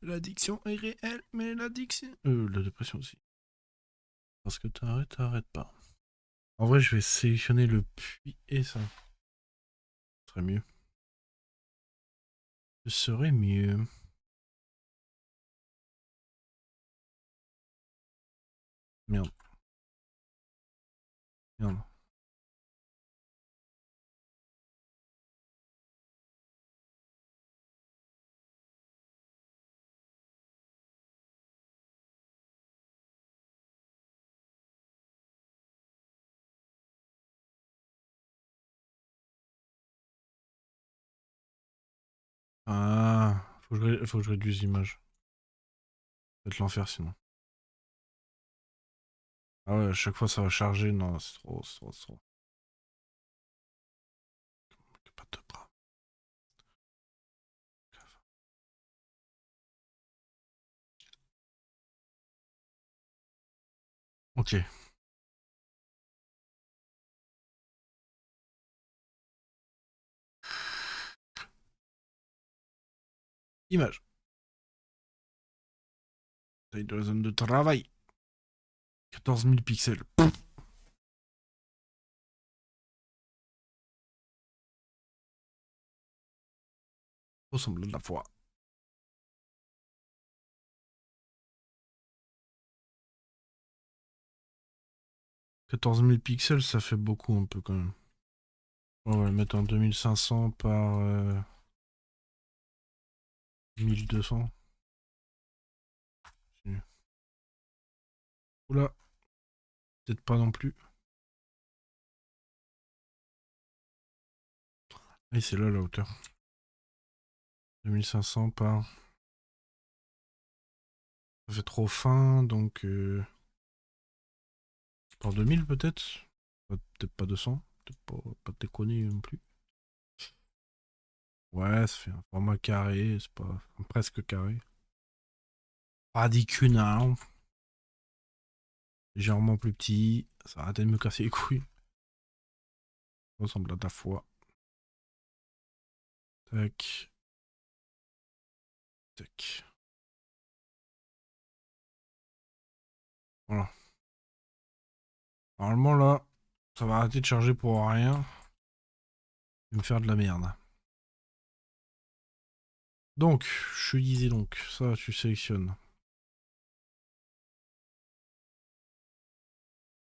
L'addiction est réelle, mais l'addiction. La dépression aussi. Parce que t'arrêtes pas. En vrai, je vais sélectionner le puits et ça. Ce serait mieux. Ce serait mieux. Merde. Merde. Ah, faut que je réduise l'image. Ça va être l'enfer sinon. Ah ouais, à chaque fois ça va charger. Non, c'est trop, c'est trop, c'est trop. Pas de bras. Ok. Image. Taille de la zone de travail. 14 000 pixels. Ressemble à de la foi. 14 000 pixels, ça fait beaucoup un peu quand même. On va le mettre en 2500 par 1200. Oula, peut-être pas non plus. Et c'est là la hauteur. 2500 par... Ça fait trop fin, donc... Par 2000 peut-être. Peut-être pas 200. Peut-être pas déconner non plus. Ouais, ça fait un format carré, c'est pas... presque carré. Pas d'icuna. Légèrement plus petit. Ça a arrêté de me casser les couilles. Ça ressemble à ta foi. Tac. Tac. Voilà. Normalement là, ça va arrêter de charger pour rien. Et me faire de la merde. Donc, je disais donc, ça tu sélectionnes.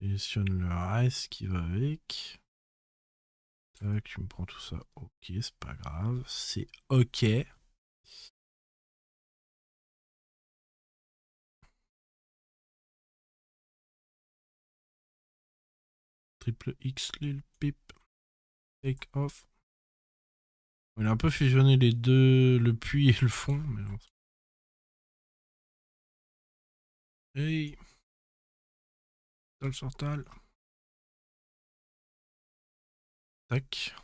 Sélectionne le reste qui va avec. Tac, tu me prends tout ça. Ok, c'est pas grave. C'est ok. Triple X, Lil Pip. Take off. Il a un peu fusionné les deux, le puits et le fond. Mais non. Hey, tal sur tal. Tac.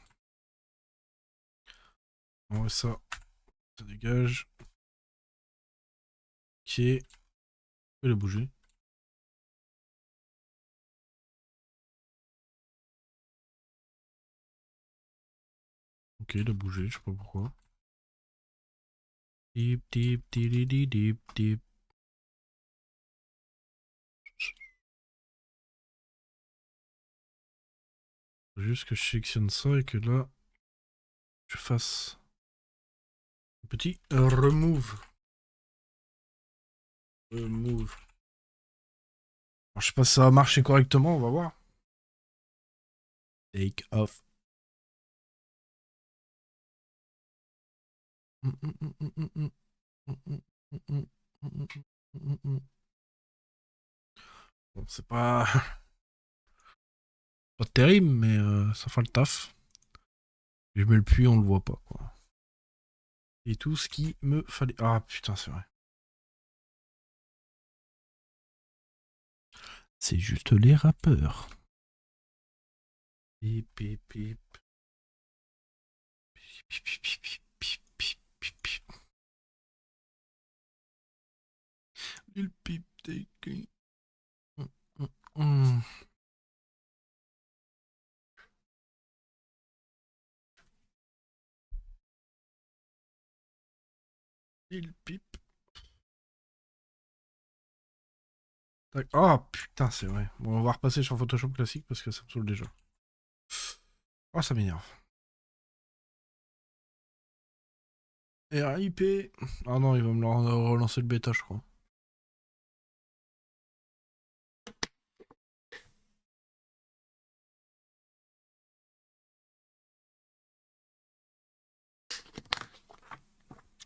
On voit ça. Ça dégage. Ok. Je peux le bouger. Ok, il a bougé, je sais pas pourquoi. Dip, dip, dip, dip, dip, dip. Faut juste que je sélectionne ça et que là, je fasse un petit remove. Remove. Alors, je sais pas si ça va marcher correctement, on va voir. Take off. Bon, c'est pas... pas terrible, mais ça fait le taf. Je mets le puits, on le voit pas, quoi. Et tout ce qui me fallait... Ah putain, c'est vrai. C'est juste les rappeurs. Pip, pip, pip. Pip, pip, pip, pip, pip, pip, pip. Il pip, take. Il pipe. Oh putain, c'est vrai. Bon, on va repasser sur Photoshop classique parce que ça me saoule déjà. Oh, ça m'énerve. RIP. Ah non, il va me relancer le bêta, je crois.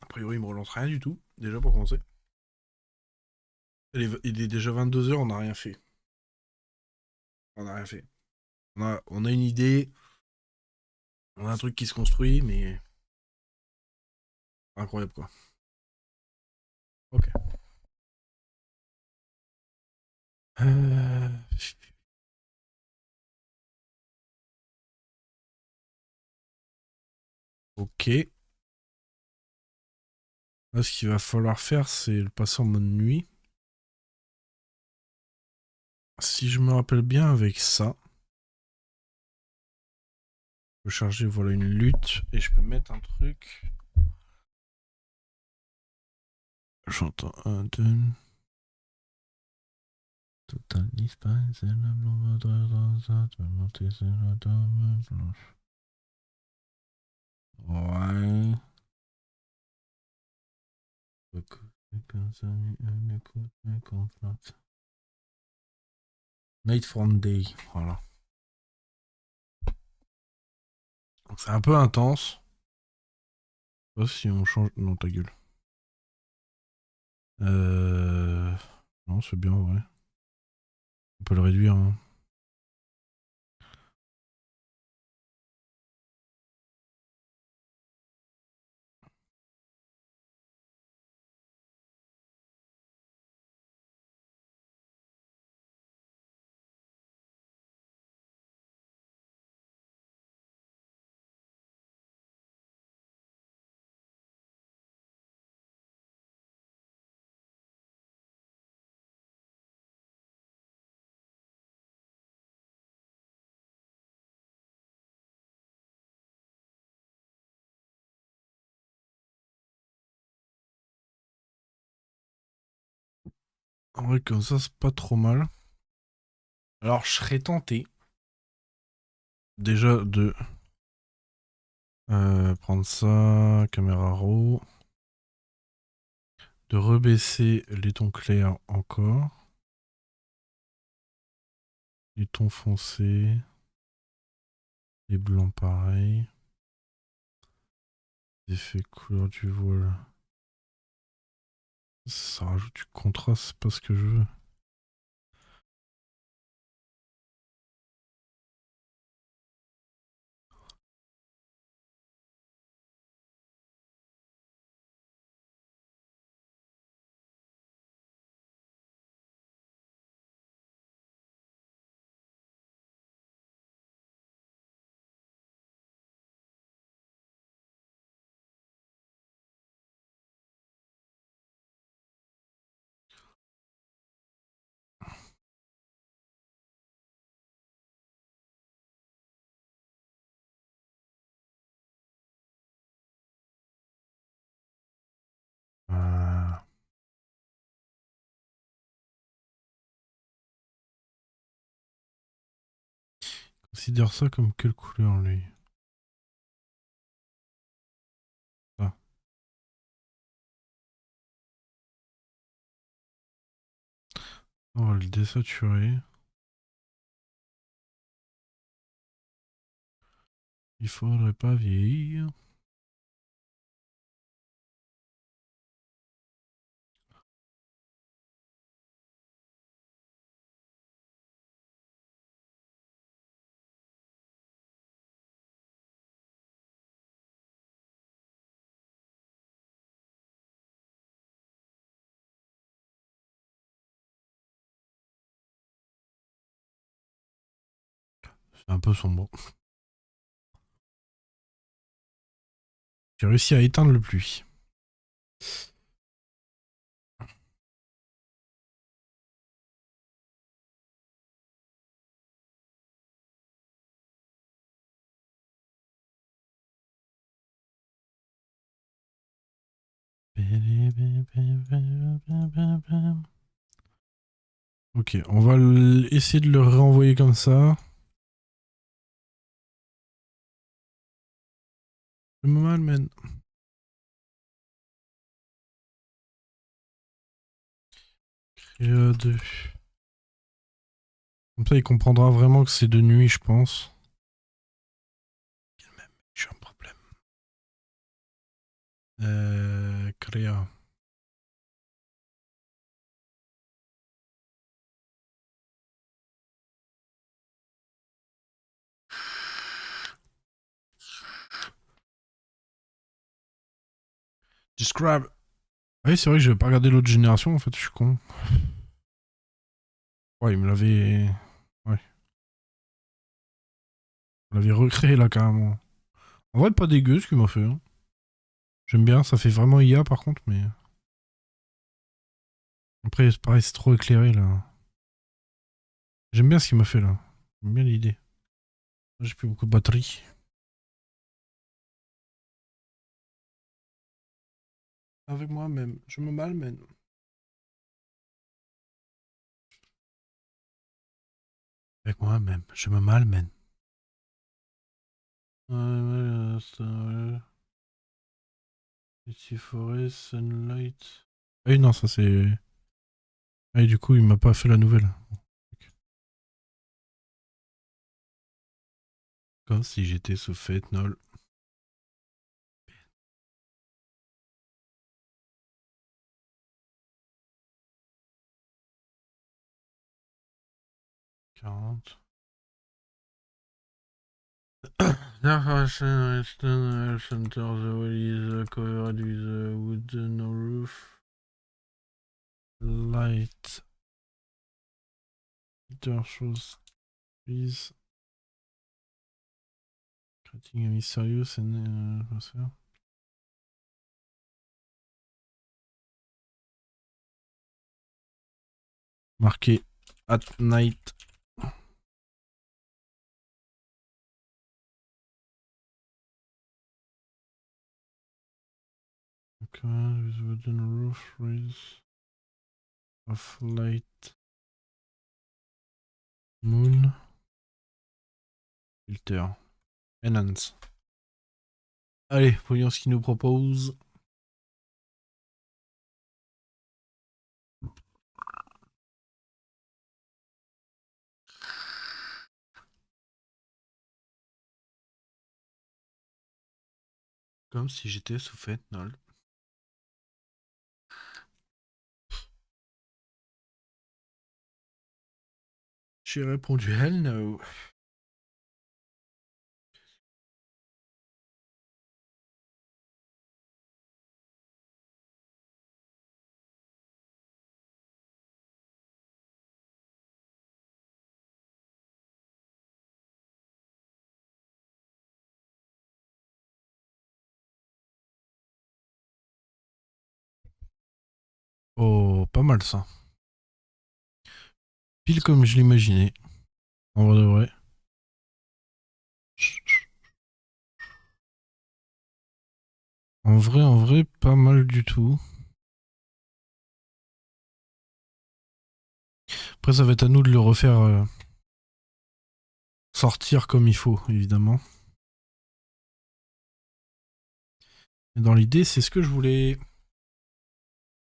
A priori, il me relance rien du tout, déjà pour commencer. Il est déjà 22 h, on n'a rien fait. On n'a rien fait. On a une idée, on a un truc qui se construit, mais. Incroyable quoi. Ok. Euh, Ok. Là, ce qu'il va falloir faire, c'est le passer en mode nuit. Si je me rappelle bien avec ça, je peux charger voilà une lutte et je peux mettre un truc. J'entends un, deux. Total disparaît, c'est la blonde de monter sur la dame blanche. Ouais. Écoute, personne ne écoute mes conflans. Night from Day. Voilà. Donc c'est un peu intense. Je sais pas si on change. Non, ta gueule. Euh... Non, c'est bien, ouais. On peut le réduire. Hein. En vrai, comme ça, c'est pas trop mal. Alors, je serais tenté déjà de prendre ça, caméra raw, de rebaisser les tons clairs encore, les tons foncés, les blancs pareil, les effets couleur du voile. Ça rajoute du contraste, c'est pas ce que je veux. Euh, Considère ça comme quelle couleur, lui? Ah. On va le désaturer. Il faudrait pas vieillir. C'est un peu sombre. J'ai réussi à éteindre le pluie. Ok, on va essayer de le renvoyer comme ça. Je me malmène. Créa 2. Comme ça, il comprendra vraiment que c'est de nuit, je pense. J'ai un problème. Créa. Describe. Ah oui, c'est vrai que je vais pas regarder l'autre génération, en fait, je suis con. Ouais, il me l'avait... Ouais. On l'avait recréé, là, carrément. En vrai, pas dégueu, ce qu'il m'a fait. Hein. J'aime bien, ça fait vraiment IA, par contre, mais... Après, c'est pareil, c'est trop éclairé, là. J'aime bien ce qu'il m'a fait, là. J'aime bien l'idée. J'ai plus beaucoup de batterie. Avec moi-même, je me malmène. Avec moi-même, je me malmène. Ici, forêt, sunlight. Ah oui, non, ça c'est. Ah, et du coup, il m'a pas fait la nouvelle. Comme si j'étais sous fentanyl. Quarante. Center, the wall is covered with a wooden roof. Light. Peter shows trees. Creating a mysterious and marqué at night. Covered with wooden roof rays of light. Moon. Filter. Enhance. Allez, voyons ce qu'il nous propose. Comme si j'étais sous fentanyl. J'ai répondu hell no. Oh, pas mal ça. Pile comme je l'imaginais. En vrai de vrai. En vrai, pas mal du tout. Après, ça va être à nous de le refaire sortir comme il faut, évidemment. Et dans l'idée, c'est ce que je voulais.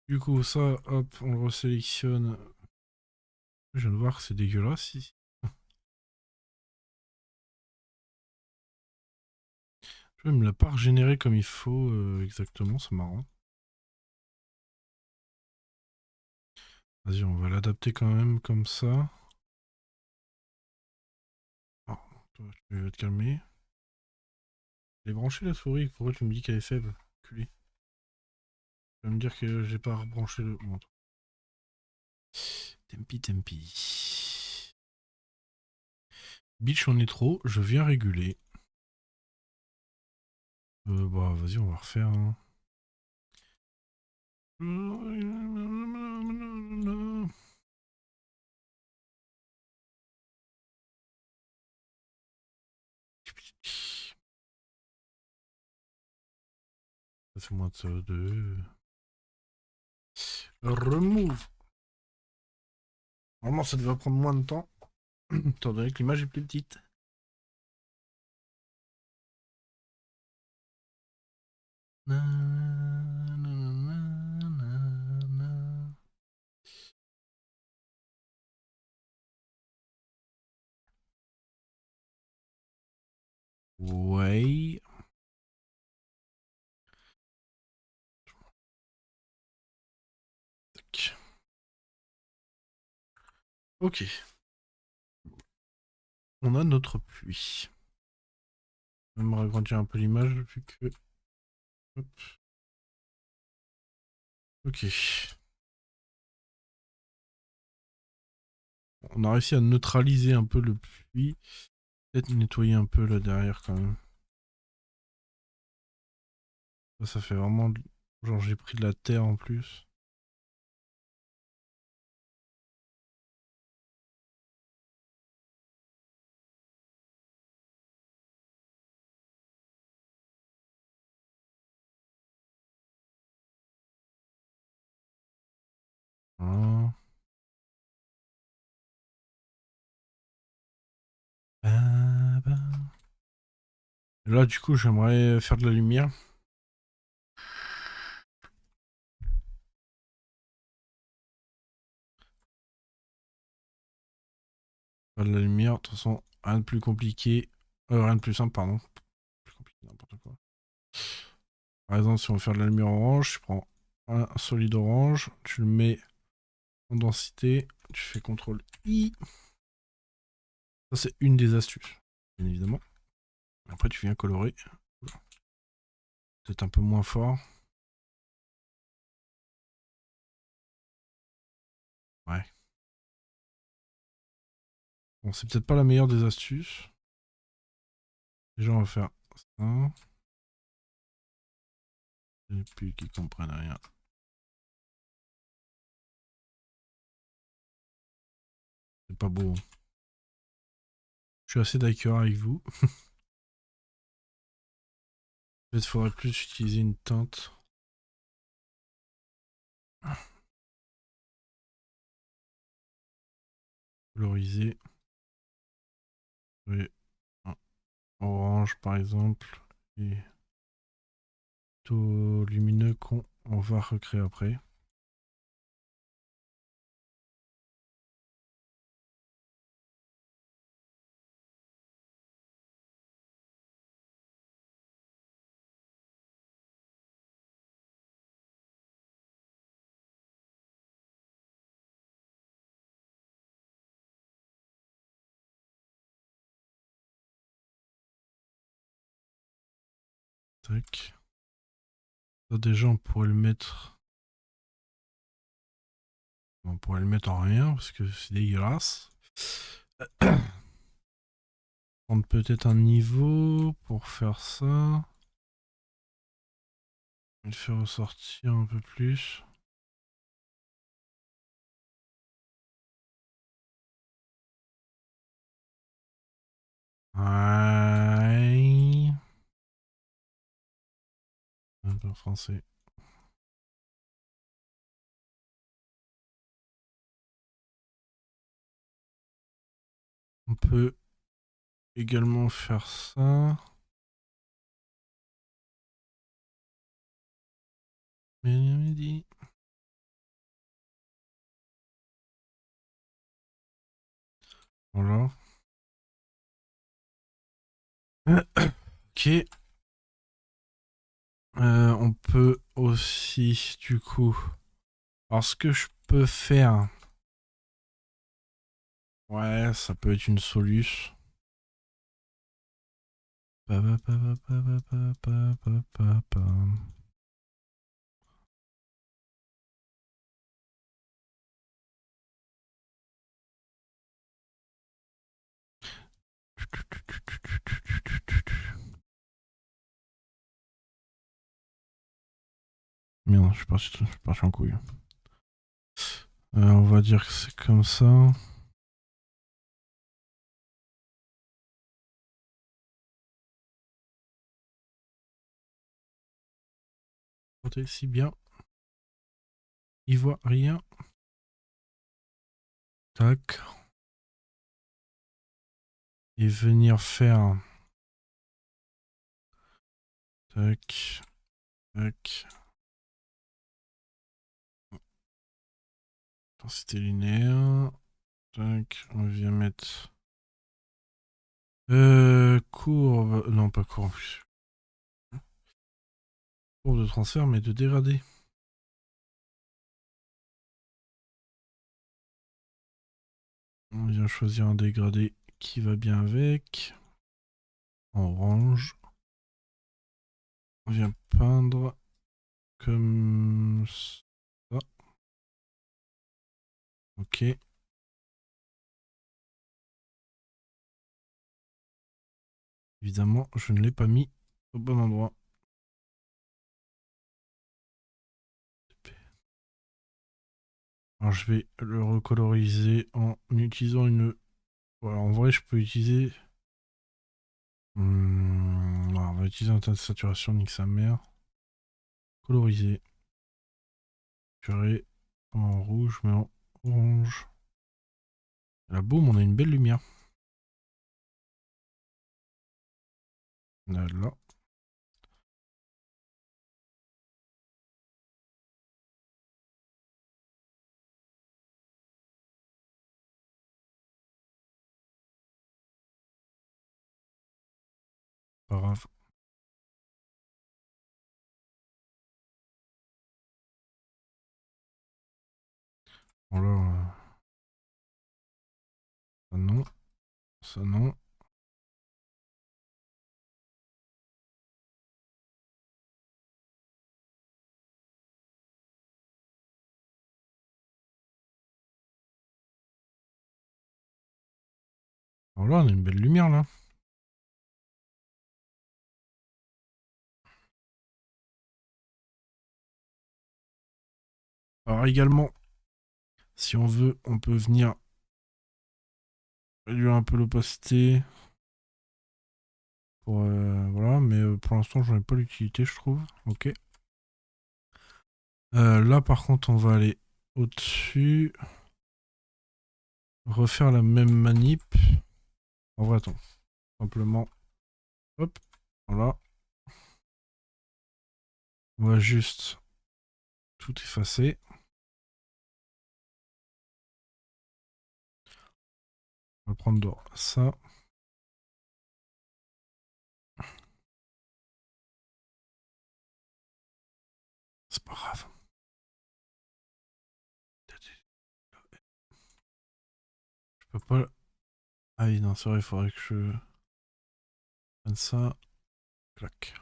Du coup, ça, hop, on le resélectionne. Je viens de voir que c'est dégueulasse ici. Je vais me l'a pas régénéré comme il faut exactement, c'est marrant. Vas-y, on va l'adapter quand même comme ça. Oh, toi, tu vas te calmer. Elle est branchée la souris, pourquoi tu me dis qu'elle est faible? Culé. Tu vas me dire que j'ai pas rebranché le. Bon, tempi, tempi. Bitch, on est trop, je viens réguler. Bah, vas-y, on va refaire. Hein. Ça fait moins de 2. Remove. Normalement, ça devrait prendre moins de temps. Étant donné que l'image est plus petite. Na, na, na, na, na. Ouais. Tac. Ok. On a notre pluie. Je vais me agrandir un peu l'image vu que. Hop. Ok. On a réussi à neutraliser un peu le pluie. Peut-être nettoyer un peu là derrière quand même. Ça fait vraiment. Genre j'ai pris de la terre en plus. Hein. Bah, bah. Là du coup j'aimerais faire de la lumière. Faire de la lumière, de toute façon rien de plus compliqué. Rien de plus simple, pardon. Plus compliqué, n'importe quoi. Par exemple, si on veut faire de la lumière orange, tu prends un solide orange, tu le mets en densité, tu fais CTRL I. Ça, c'est une des astuces, bien évidemment. Après, tu viens colorer. Peut-être un peu moins fort. Ouais. Bon, c'est peut-être pas la meilleure des astuces. Déjà, on va faire ça. Et puis qu'ils comprennent rien. C'est pas beau. Je suis assez d'accord avec vous. Peut-être faudrait plus utiliser une teinte. Colorisée. Oui. Orange par exemple. Et plutôt lumineux qu'on va recréer après. Tac. Ça déjà on pourrait le mettre. On pourrait le mettre en rien parce que c'est dégueulasse. Prendre peut-être un niveau pour faire ça. Le faire ressortir un peu plus. Ouais. Un peu français. On peut également faire ça. Midi. Voilà. Ok. On peut aussi, du coup. Alors, ce que je peux faire. Ouais, ça peut être une soluce. Pa, pa, pa, pa, pa, pa, pa, pa, pa. Merde, je suis parti en couille. On va dire que c'est comme ça. Si bien. Il voit rien. Tac. Et venir faire. Tac. Tac. Intensité linéaire. Tac. On vient mettre. Courbe. Non, pas courbe. Courbe de transfert, mais de dégradé. On vient choisir un dégradé qui va bien avec. Orange. On vient peindre comme ça. Ok. Évidemment, je ne l'ai pas mis au bon endroit. Alors je vais le recoloriser en utilisant une... Voilà, en vrai, je peux utiliser... on va utiliser un tas de saturation, nique sa mère. Coloriser. Purée. En rouge, mais en orange. Et là, boum, on a une belle lumière. Là. Pas grave. Bon là, ça non, ça non. Bon là, on a une belle lumière là. Alors également, si on veut, on peut venir réduire un peu l'opacité. Pour, voilà, mais pour l'instant, j'en ai pas l'utilité, je trouve. Ok. Là, par contre, on va aller au-dessus. Refaire la même manip. En vrai, attends. Simplement. Hop. Voilà. On va juste tout effacer. On va prendre ça. C'est pas grave. Je peux pas. Ah oui, non, c'est vrai, il faudrait que je prenne ça. Clac.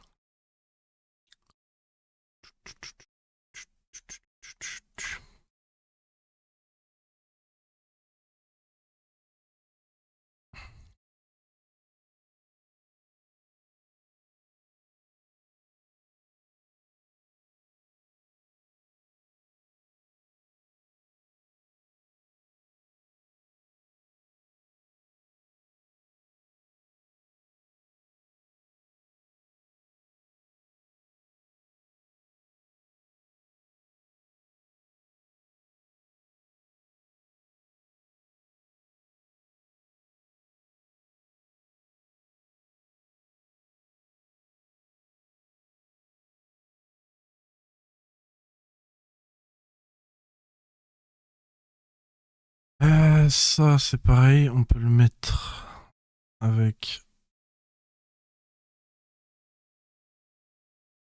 Ça, c'est pareil. On peut le mettre avec.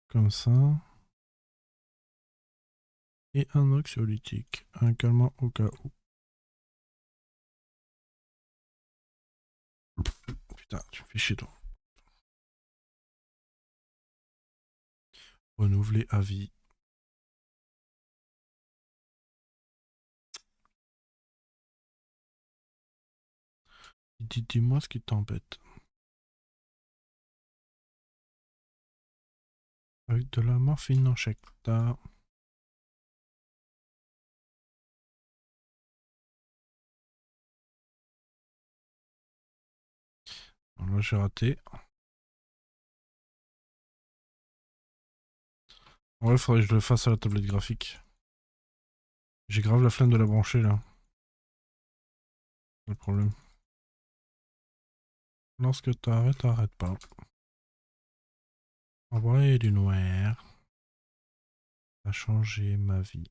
Comme ça. Et un anxiolytique. Un calmant au cas où. Putain, tu me fais chier, toi. Renouveler à vie. Dis-moi ce qui t'embête. Avec de la morphine en chèque. Là, j'ai raté. Ouais, faudrait que je le fasse à la tablette graphique. J'ai grave la flemme de la brancher là. C'est le problème. Lorsque t'arrêtes, t'arrêtes pas. Envoyer du noir. A changé ma vie.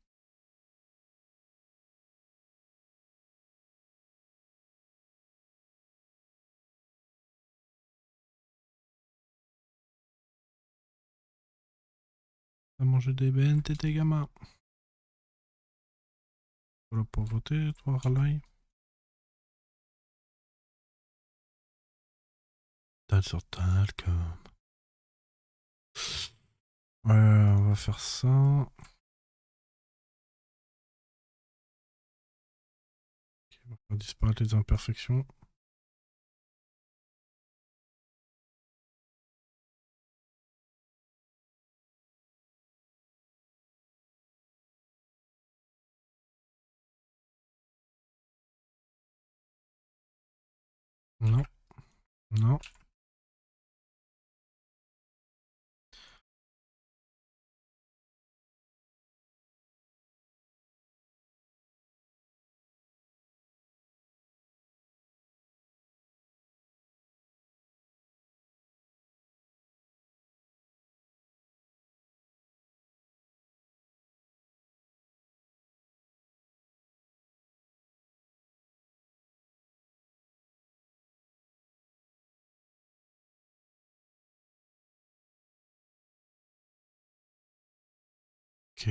T'as mangé des bennes, t'étais gamin. Pour la pauvreté, toi, Ralaï. Tal sur tal, comme. Ouais, on va faire ça. On va faire disparaître les imperfections. Non, non. Ok.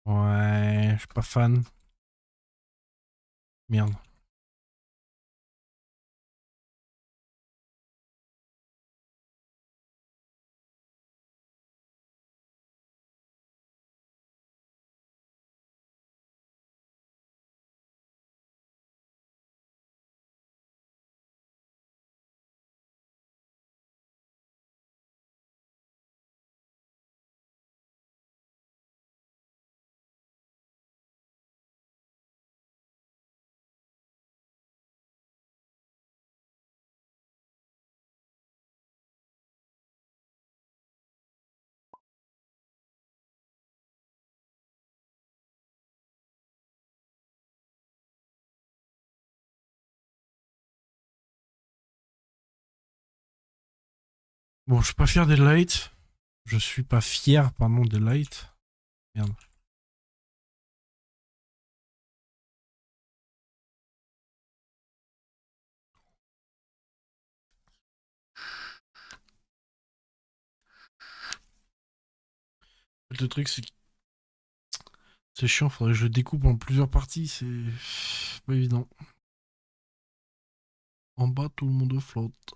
Ouais, je suis pas fan. Merde. Bon, je suis pas fier des lights. Je suis pas fier, pardon, des lights. Merde. Le truc, c'est que c'est chiant, faudrait que je le découpe en plusieurs parties, c'est pas évident. En bas, tout le monde flotte.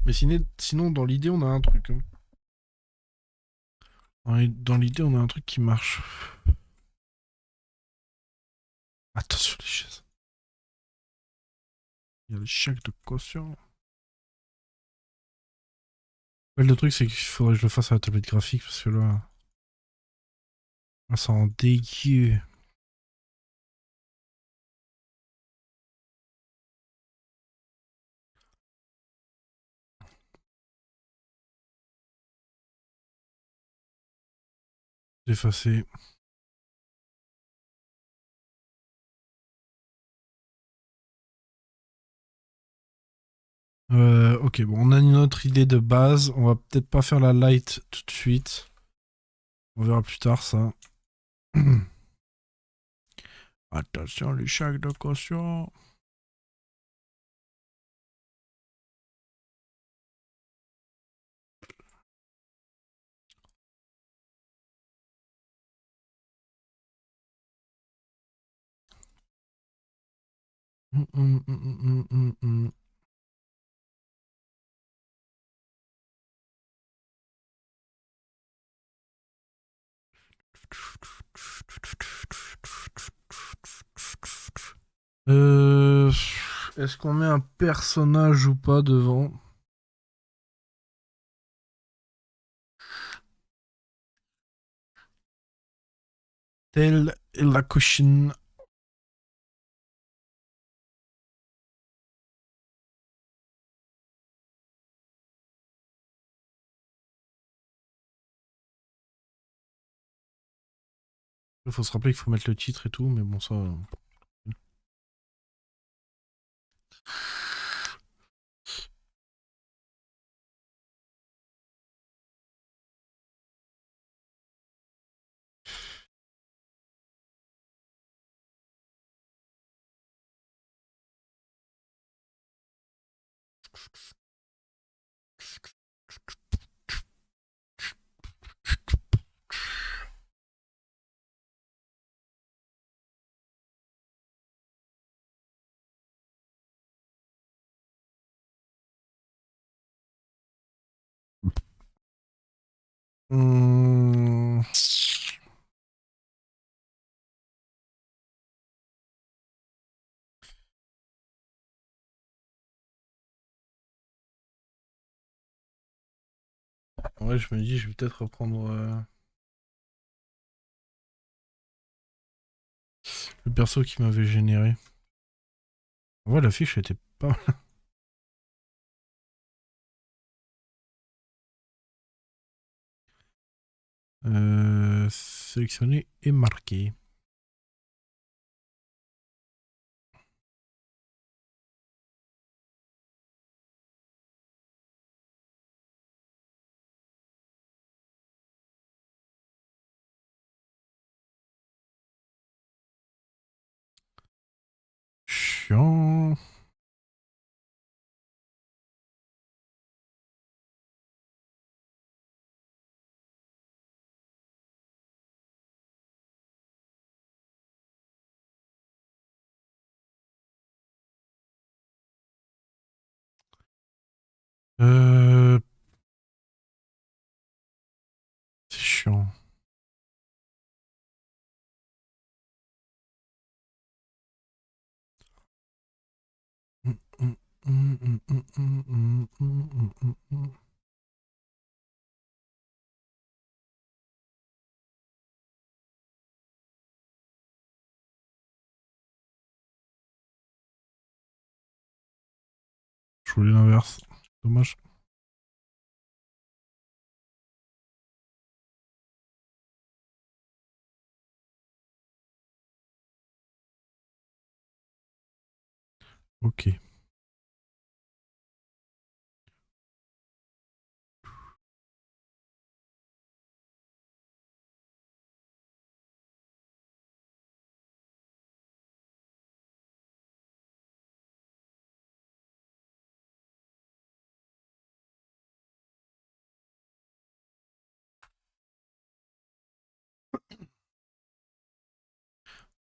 Mais sinon, dans l'idée, on a un truc, hein. Dans l'idée, on a un truc qui marche. Attention les chaises. Il y a le chèque de caution. Ouais, le truc, c'est qu'il faudrait que je le fasse à la tablette graphique parce que là ça rend dégueu. D'effacer. Ok, bon, on a une autre idée de base. On va peut-être pas faire la light tout de suite. On verra plus tard ça. Attention, les chèques de caution. Hum. Euh, Est-ce qu'on met un personnage ou pas devant? Telle est la cochine. Il faut se rappeler qu'il faut mettre le titre et tout, mais bon, ça. Hum. Ouais, je me dis, je vais peut-être reprendre le perso qui m'avait généré. Ouais, l'affiche était pas mal. Sélectionné et marqué. Chiant. Euh, c'est chiant. Je voulais l'inverse. Dommage. Ok.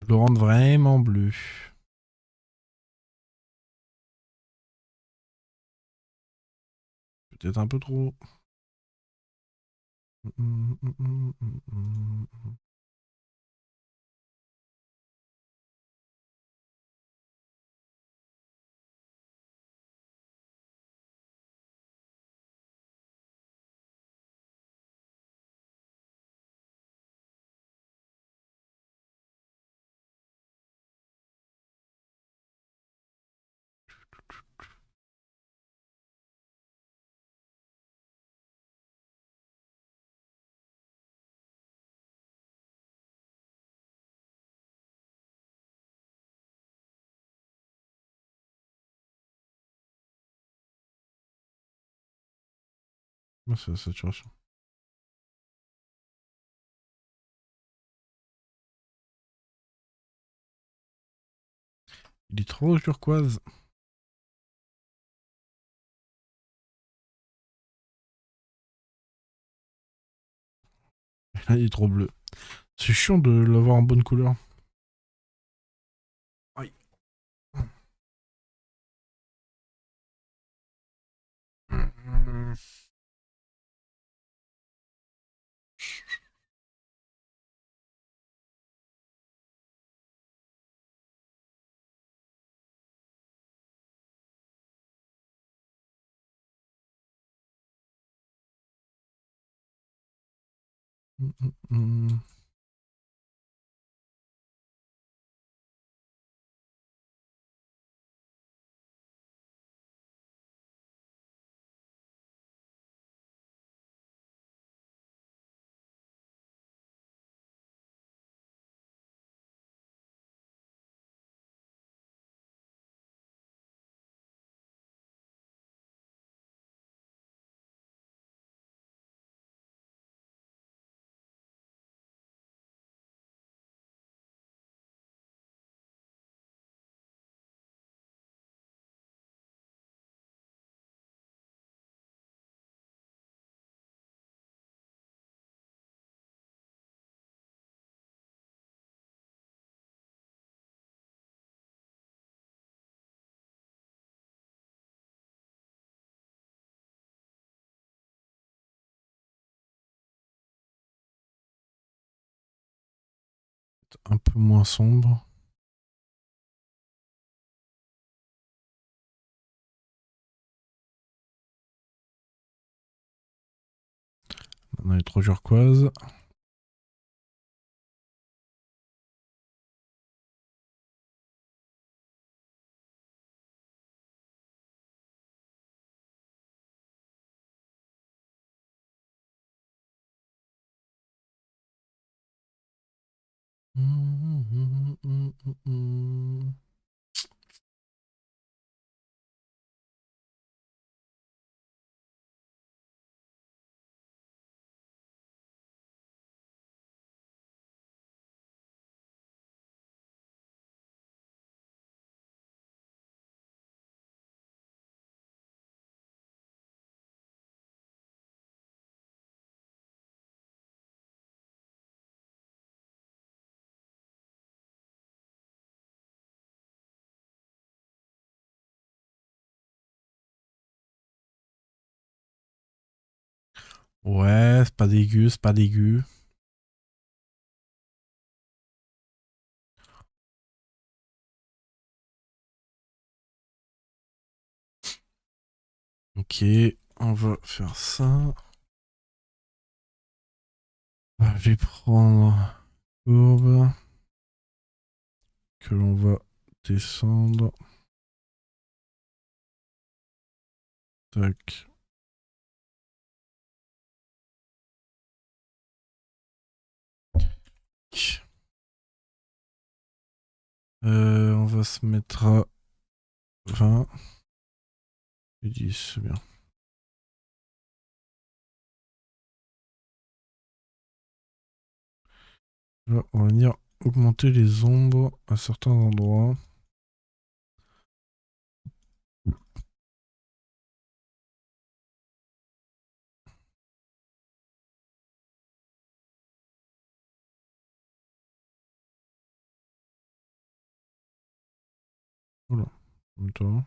Le rendre vraiment bleu. Peut-être un peu trop. Ah, c'est la saturation. Il est trop turquoise. Là, il est trop bleu. C'est chiant de l'avoir en bonne couleur. Aïe. Un peu moins sombre. Maintenant, il est trop turquoise. Ouais, c'est pas dégueu, c'est pas dégueu. Ok, on va faire ça. Je vais prendre courbe que l'on va descendre. Tac. On va se mettre à 20 et 10, c'est bien. Là, on va venir augmenter les ombres à certains endroits. Voilà. Attends.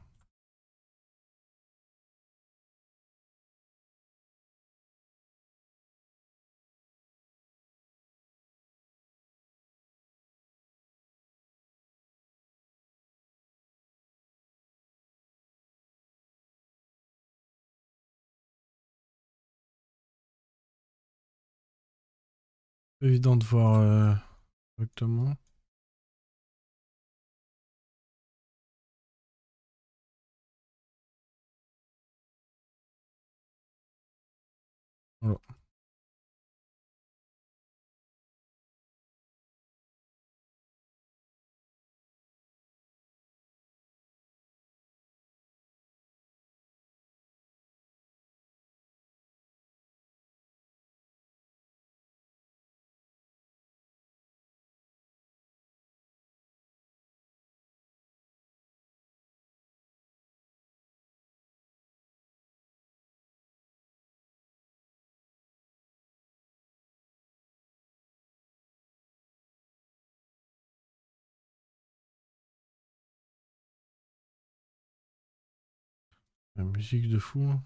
Pas évident de voir correctement. Voilà. La musique de fou. Hein.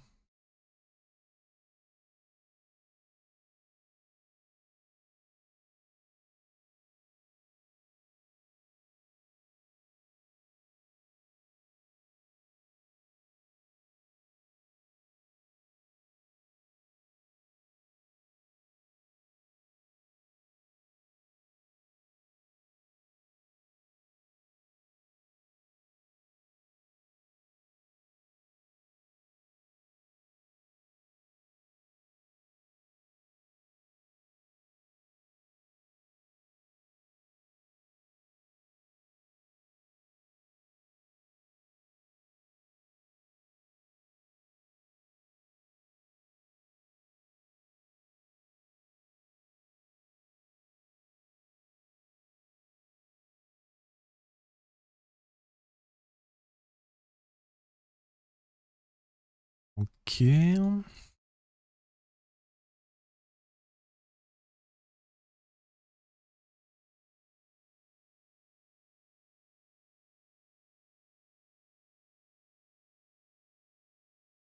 Ok.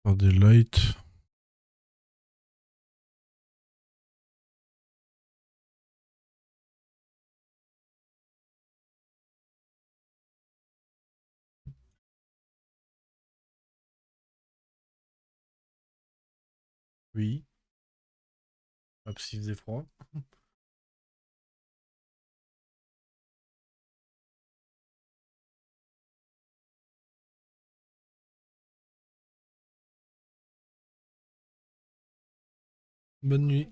Faire des lights. Oui. Pas parce qu'il faisait froid. Bonne nuit.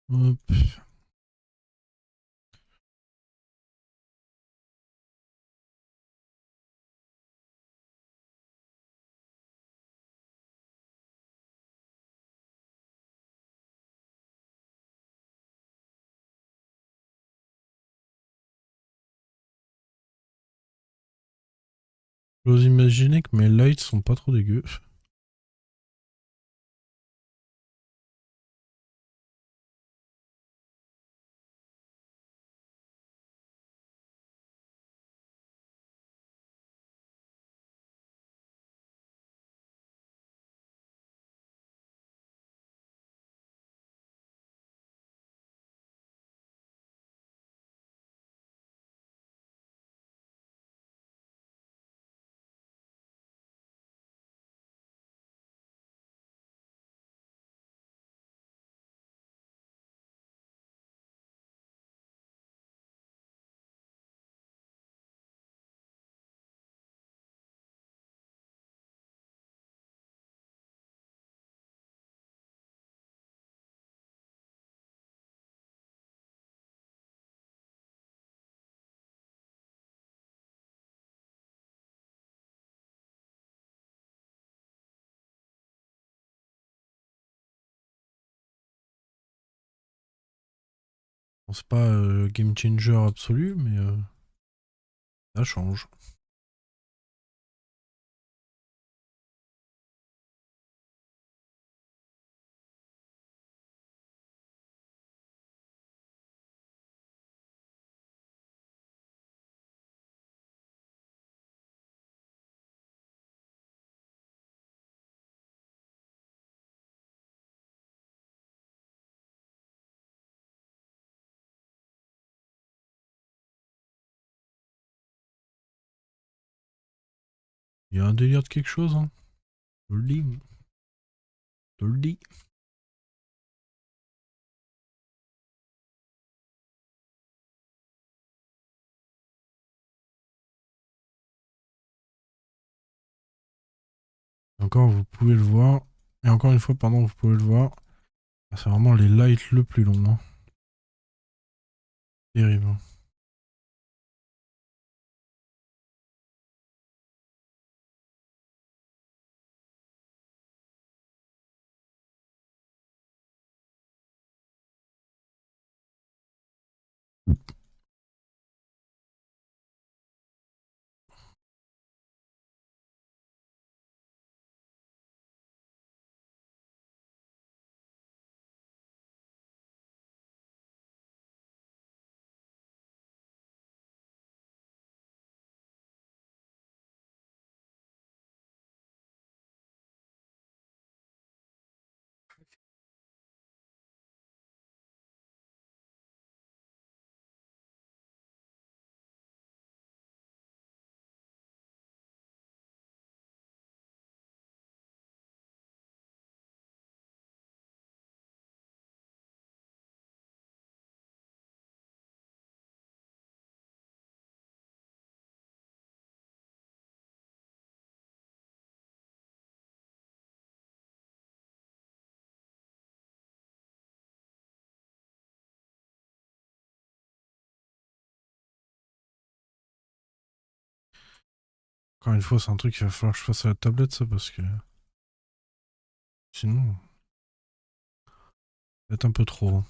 Hop. J'ose imaginer que mes lights sont pas trop dégueux. Bon, c'est pas game changer absolu, mais ça change. Il y a un délire de quelque chose, hein. Je le dis. Je le dis. Encore, vous pouvez le voir. Et encore une fois, pardon, vous pouvez le voir. C'est vraiment les lights le plus long, hein. Terrible. Encore une fois, c'est un truc qu'il va falloir que je fasse à la tablette, ça, parce que sinon, ça va être un peu trop.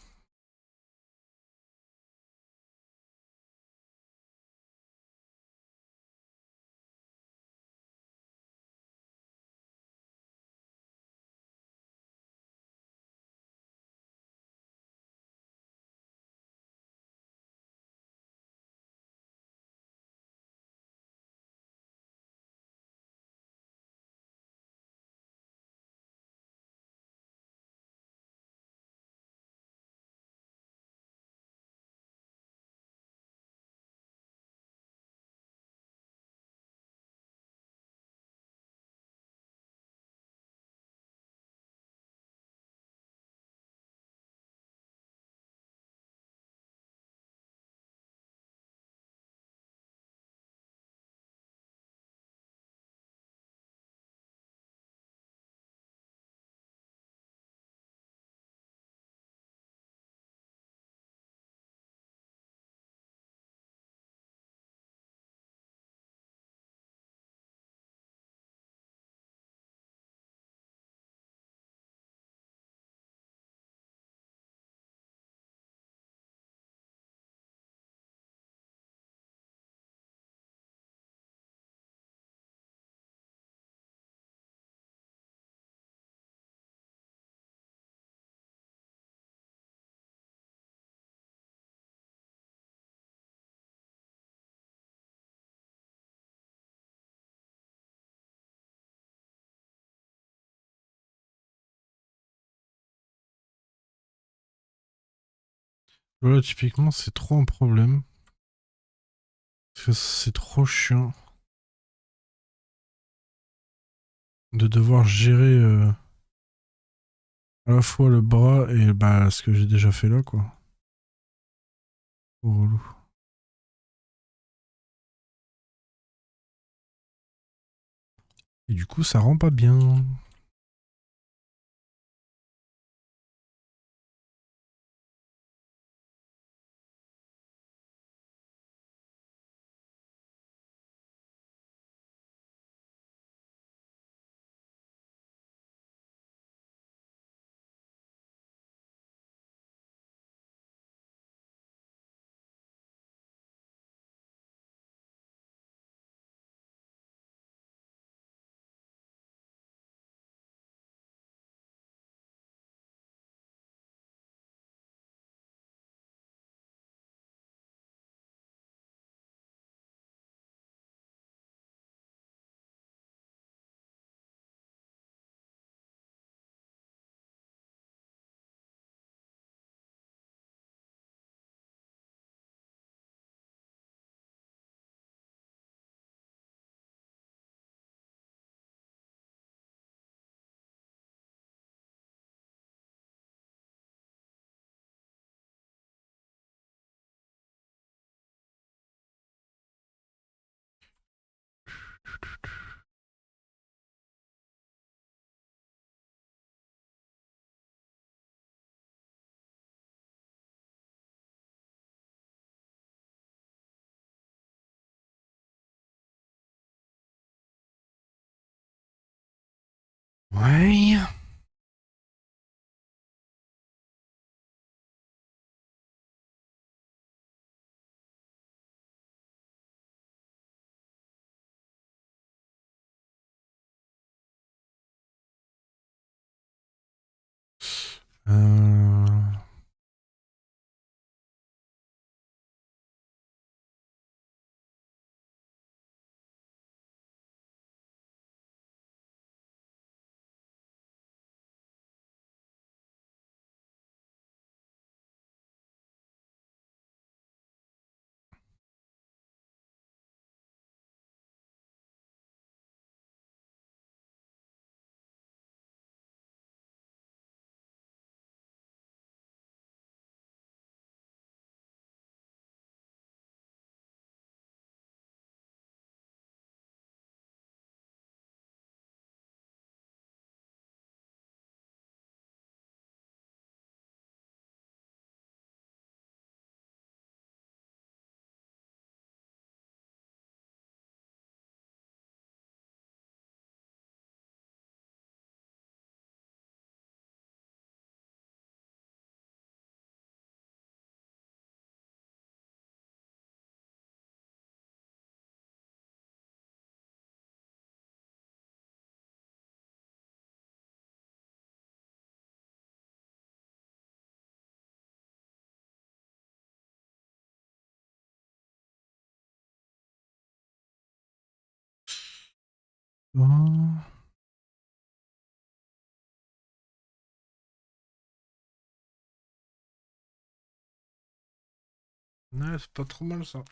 Voilà, typiquement, c'est trop un problème. Parce que c'est trop chiant de devoir gérer à la fois le bras et bah, ce que j'ai déjà fait là, quoi. Trop relou. Et du coup, ça rend pas bien. Ouais. Euh... oh. Ouais, c'est pas trop mal ça.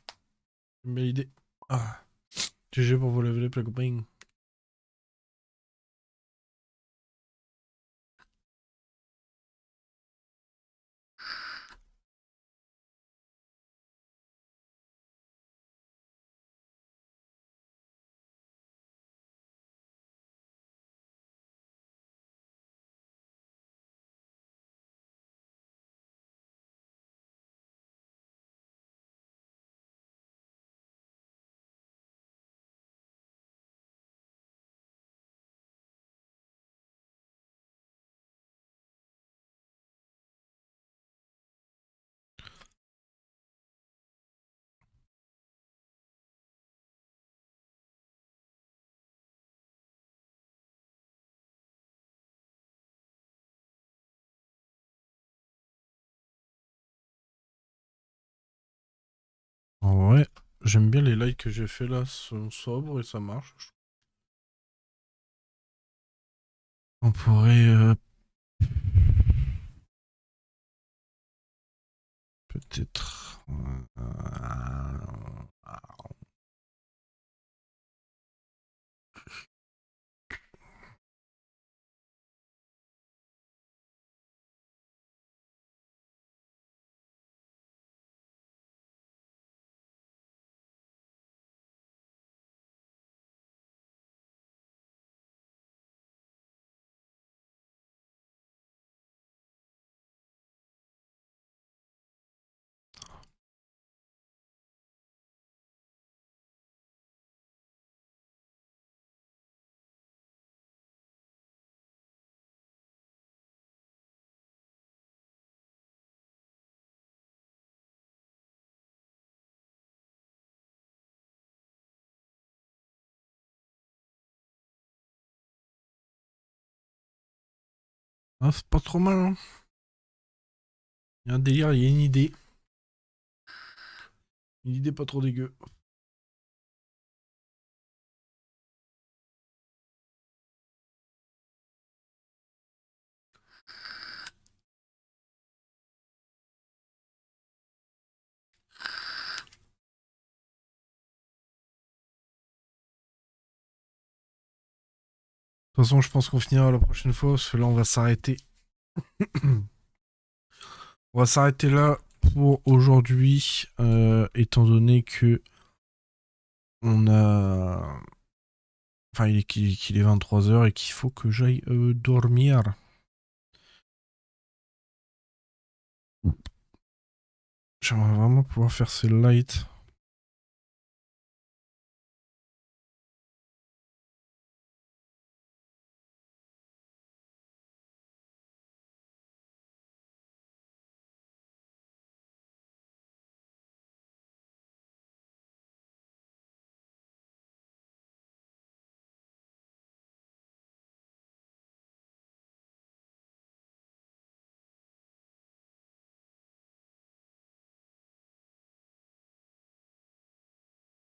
Une belle idée. Ah. GG pour vous lever les copains. En vrai, j'aime bien les likes que j'ai fait là, sont sobres et ça marche. On pourrait Peut-être. Ah, c'est pas trop mal, hein. Il y a un délire, il y a une idée. Une idée pas trop dégueu. De toute façon, je pense qu'on finira la prochaine fois, parce que là, on va s'arrêter. On va s'arrêter là pour aujourd'hui, étant donné que on a... Enfin, qu'il est 23 h et qu'il faut que j'aille dormir. J'aimerais vraiment pouvoir faire ces lights.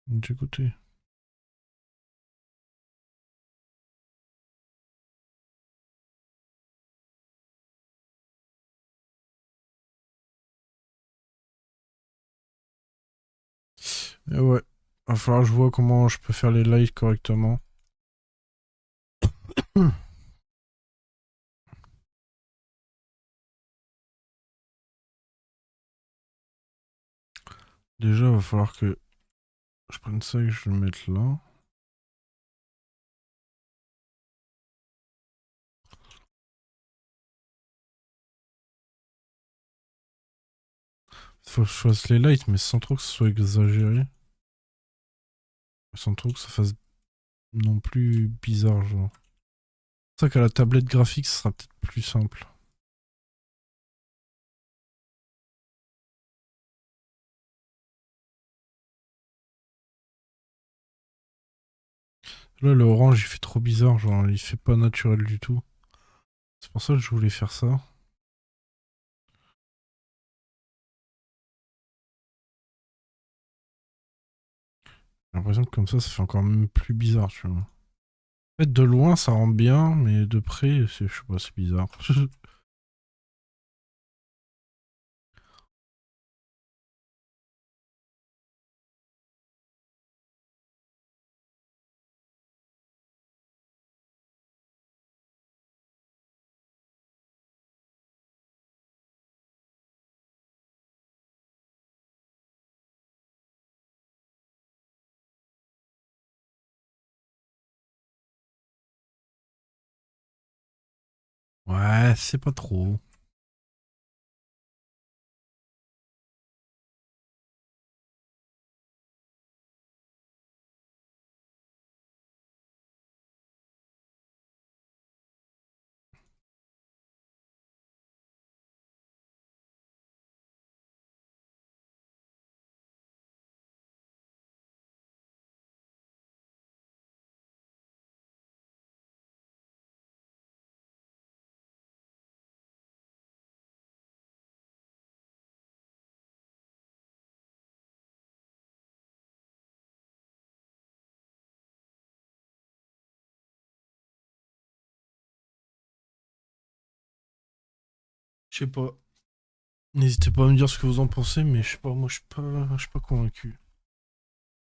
Du côté. Et ouais. Va falloir que je vois comment je peux faire les lights correctement. Déjà, va falloir que je prenne ça et que je le mette là. Faut que je fasse les lights, mais sans trop que ce soit exagéré. Sans trop que ça fasse non plus bizarre, genre. C'est pour ça qu'à la tablette graphique, ce sera peut-être plus simple. Là, le orange, il fait trop bizarre, genre, il fait pas naturel du tout. C'est pour ça que je voulais faire ça. J'ai l'impression que comme ça fait encore même plus bizarre, tu vois. En fait, de loin, ça rend bien, mais de près, je sais pas, c'est bizarre. Ouais, c'est pas trop. Je sais pas. N'hésitez pas à me dire ce que vous en pensez, mais je sais pas, moi je suis pas convaincu.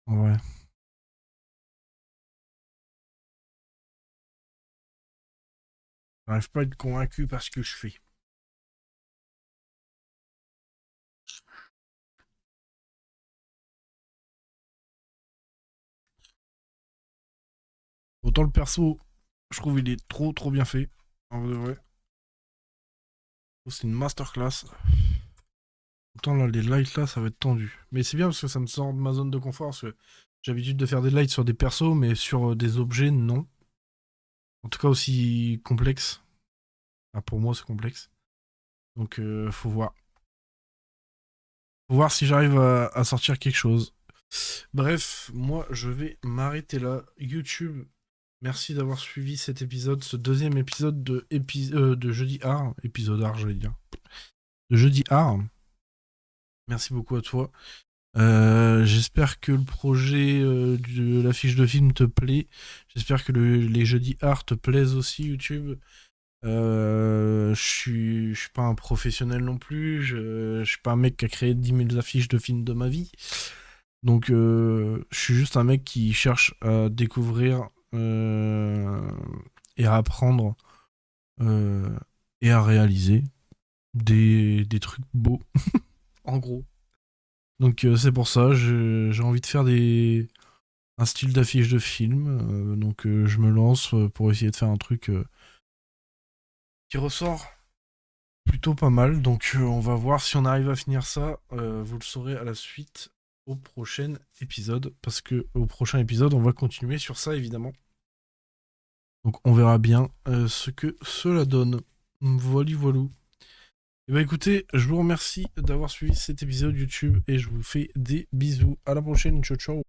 Ouais. J'arrive pas à être convaincu par ce que je fais. Autant le perso, je trouve il est trop bien fait. En vrai. C'est une masterclass. Autant là, les lights là, ça va être tendu. Mais c'est bien parce que ça me sort de ma zone de confort. Parce que j'ai l'habitude de faire des lights sur des persos, mais sur des objets, non. En tout cas, aussi complexe. Ah, pour moi, c'est complexe. Donc, faut voir. Faut voir si j'arrive à sortir quelque chose. Bref, moi, je vais m'arrêter là. YouTube, merci d'avoir suivi cet épisode, ce deuxième épisode de Jeudi Art. Épisode Art, j'allais dire. De Jeudi Art. Merci beaucoup à toi. J'espère que le projet de la fiche de film te plaît. J'espère que les jeudis art te plaisent aussi, YouTube. Je suis pas un professionnel non plus. Je suis pas un mec qui a créé 10 000 affiches de films de ma vie. Donc, je suis juste un mec qui cherche à découvrir et à apprendre et à réaliser des trucs beaux, en gros. Donc c'est pour ça, j'ai envie de faire un style d'affiche de film. Donc je me lance pour essayer de faire un truc qui ressort plutôt pas mal. Donc on va voir si on arrive à finir ça. Vous le saurez à la suite au prochain épisode. Parce que au prochain épisode, on va continuer sur ça évidemment. Donc on verra bien ce que cela donne. Voilà, voilou. Et bah écoutez, je vous remercie d'avoir suivi cet épisode YouTube et je vous fais des bisous. À la prochaine, ciao ciao.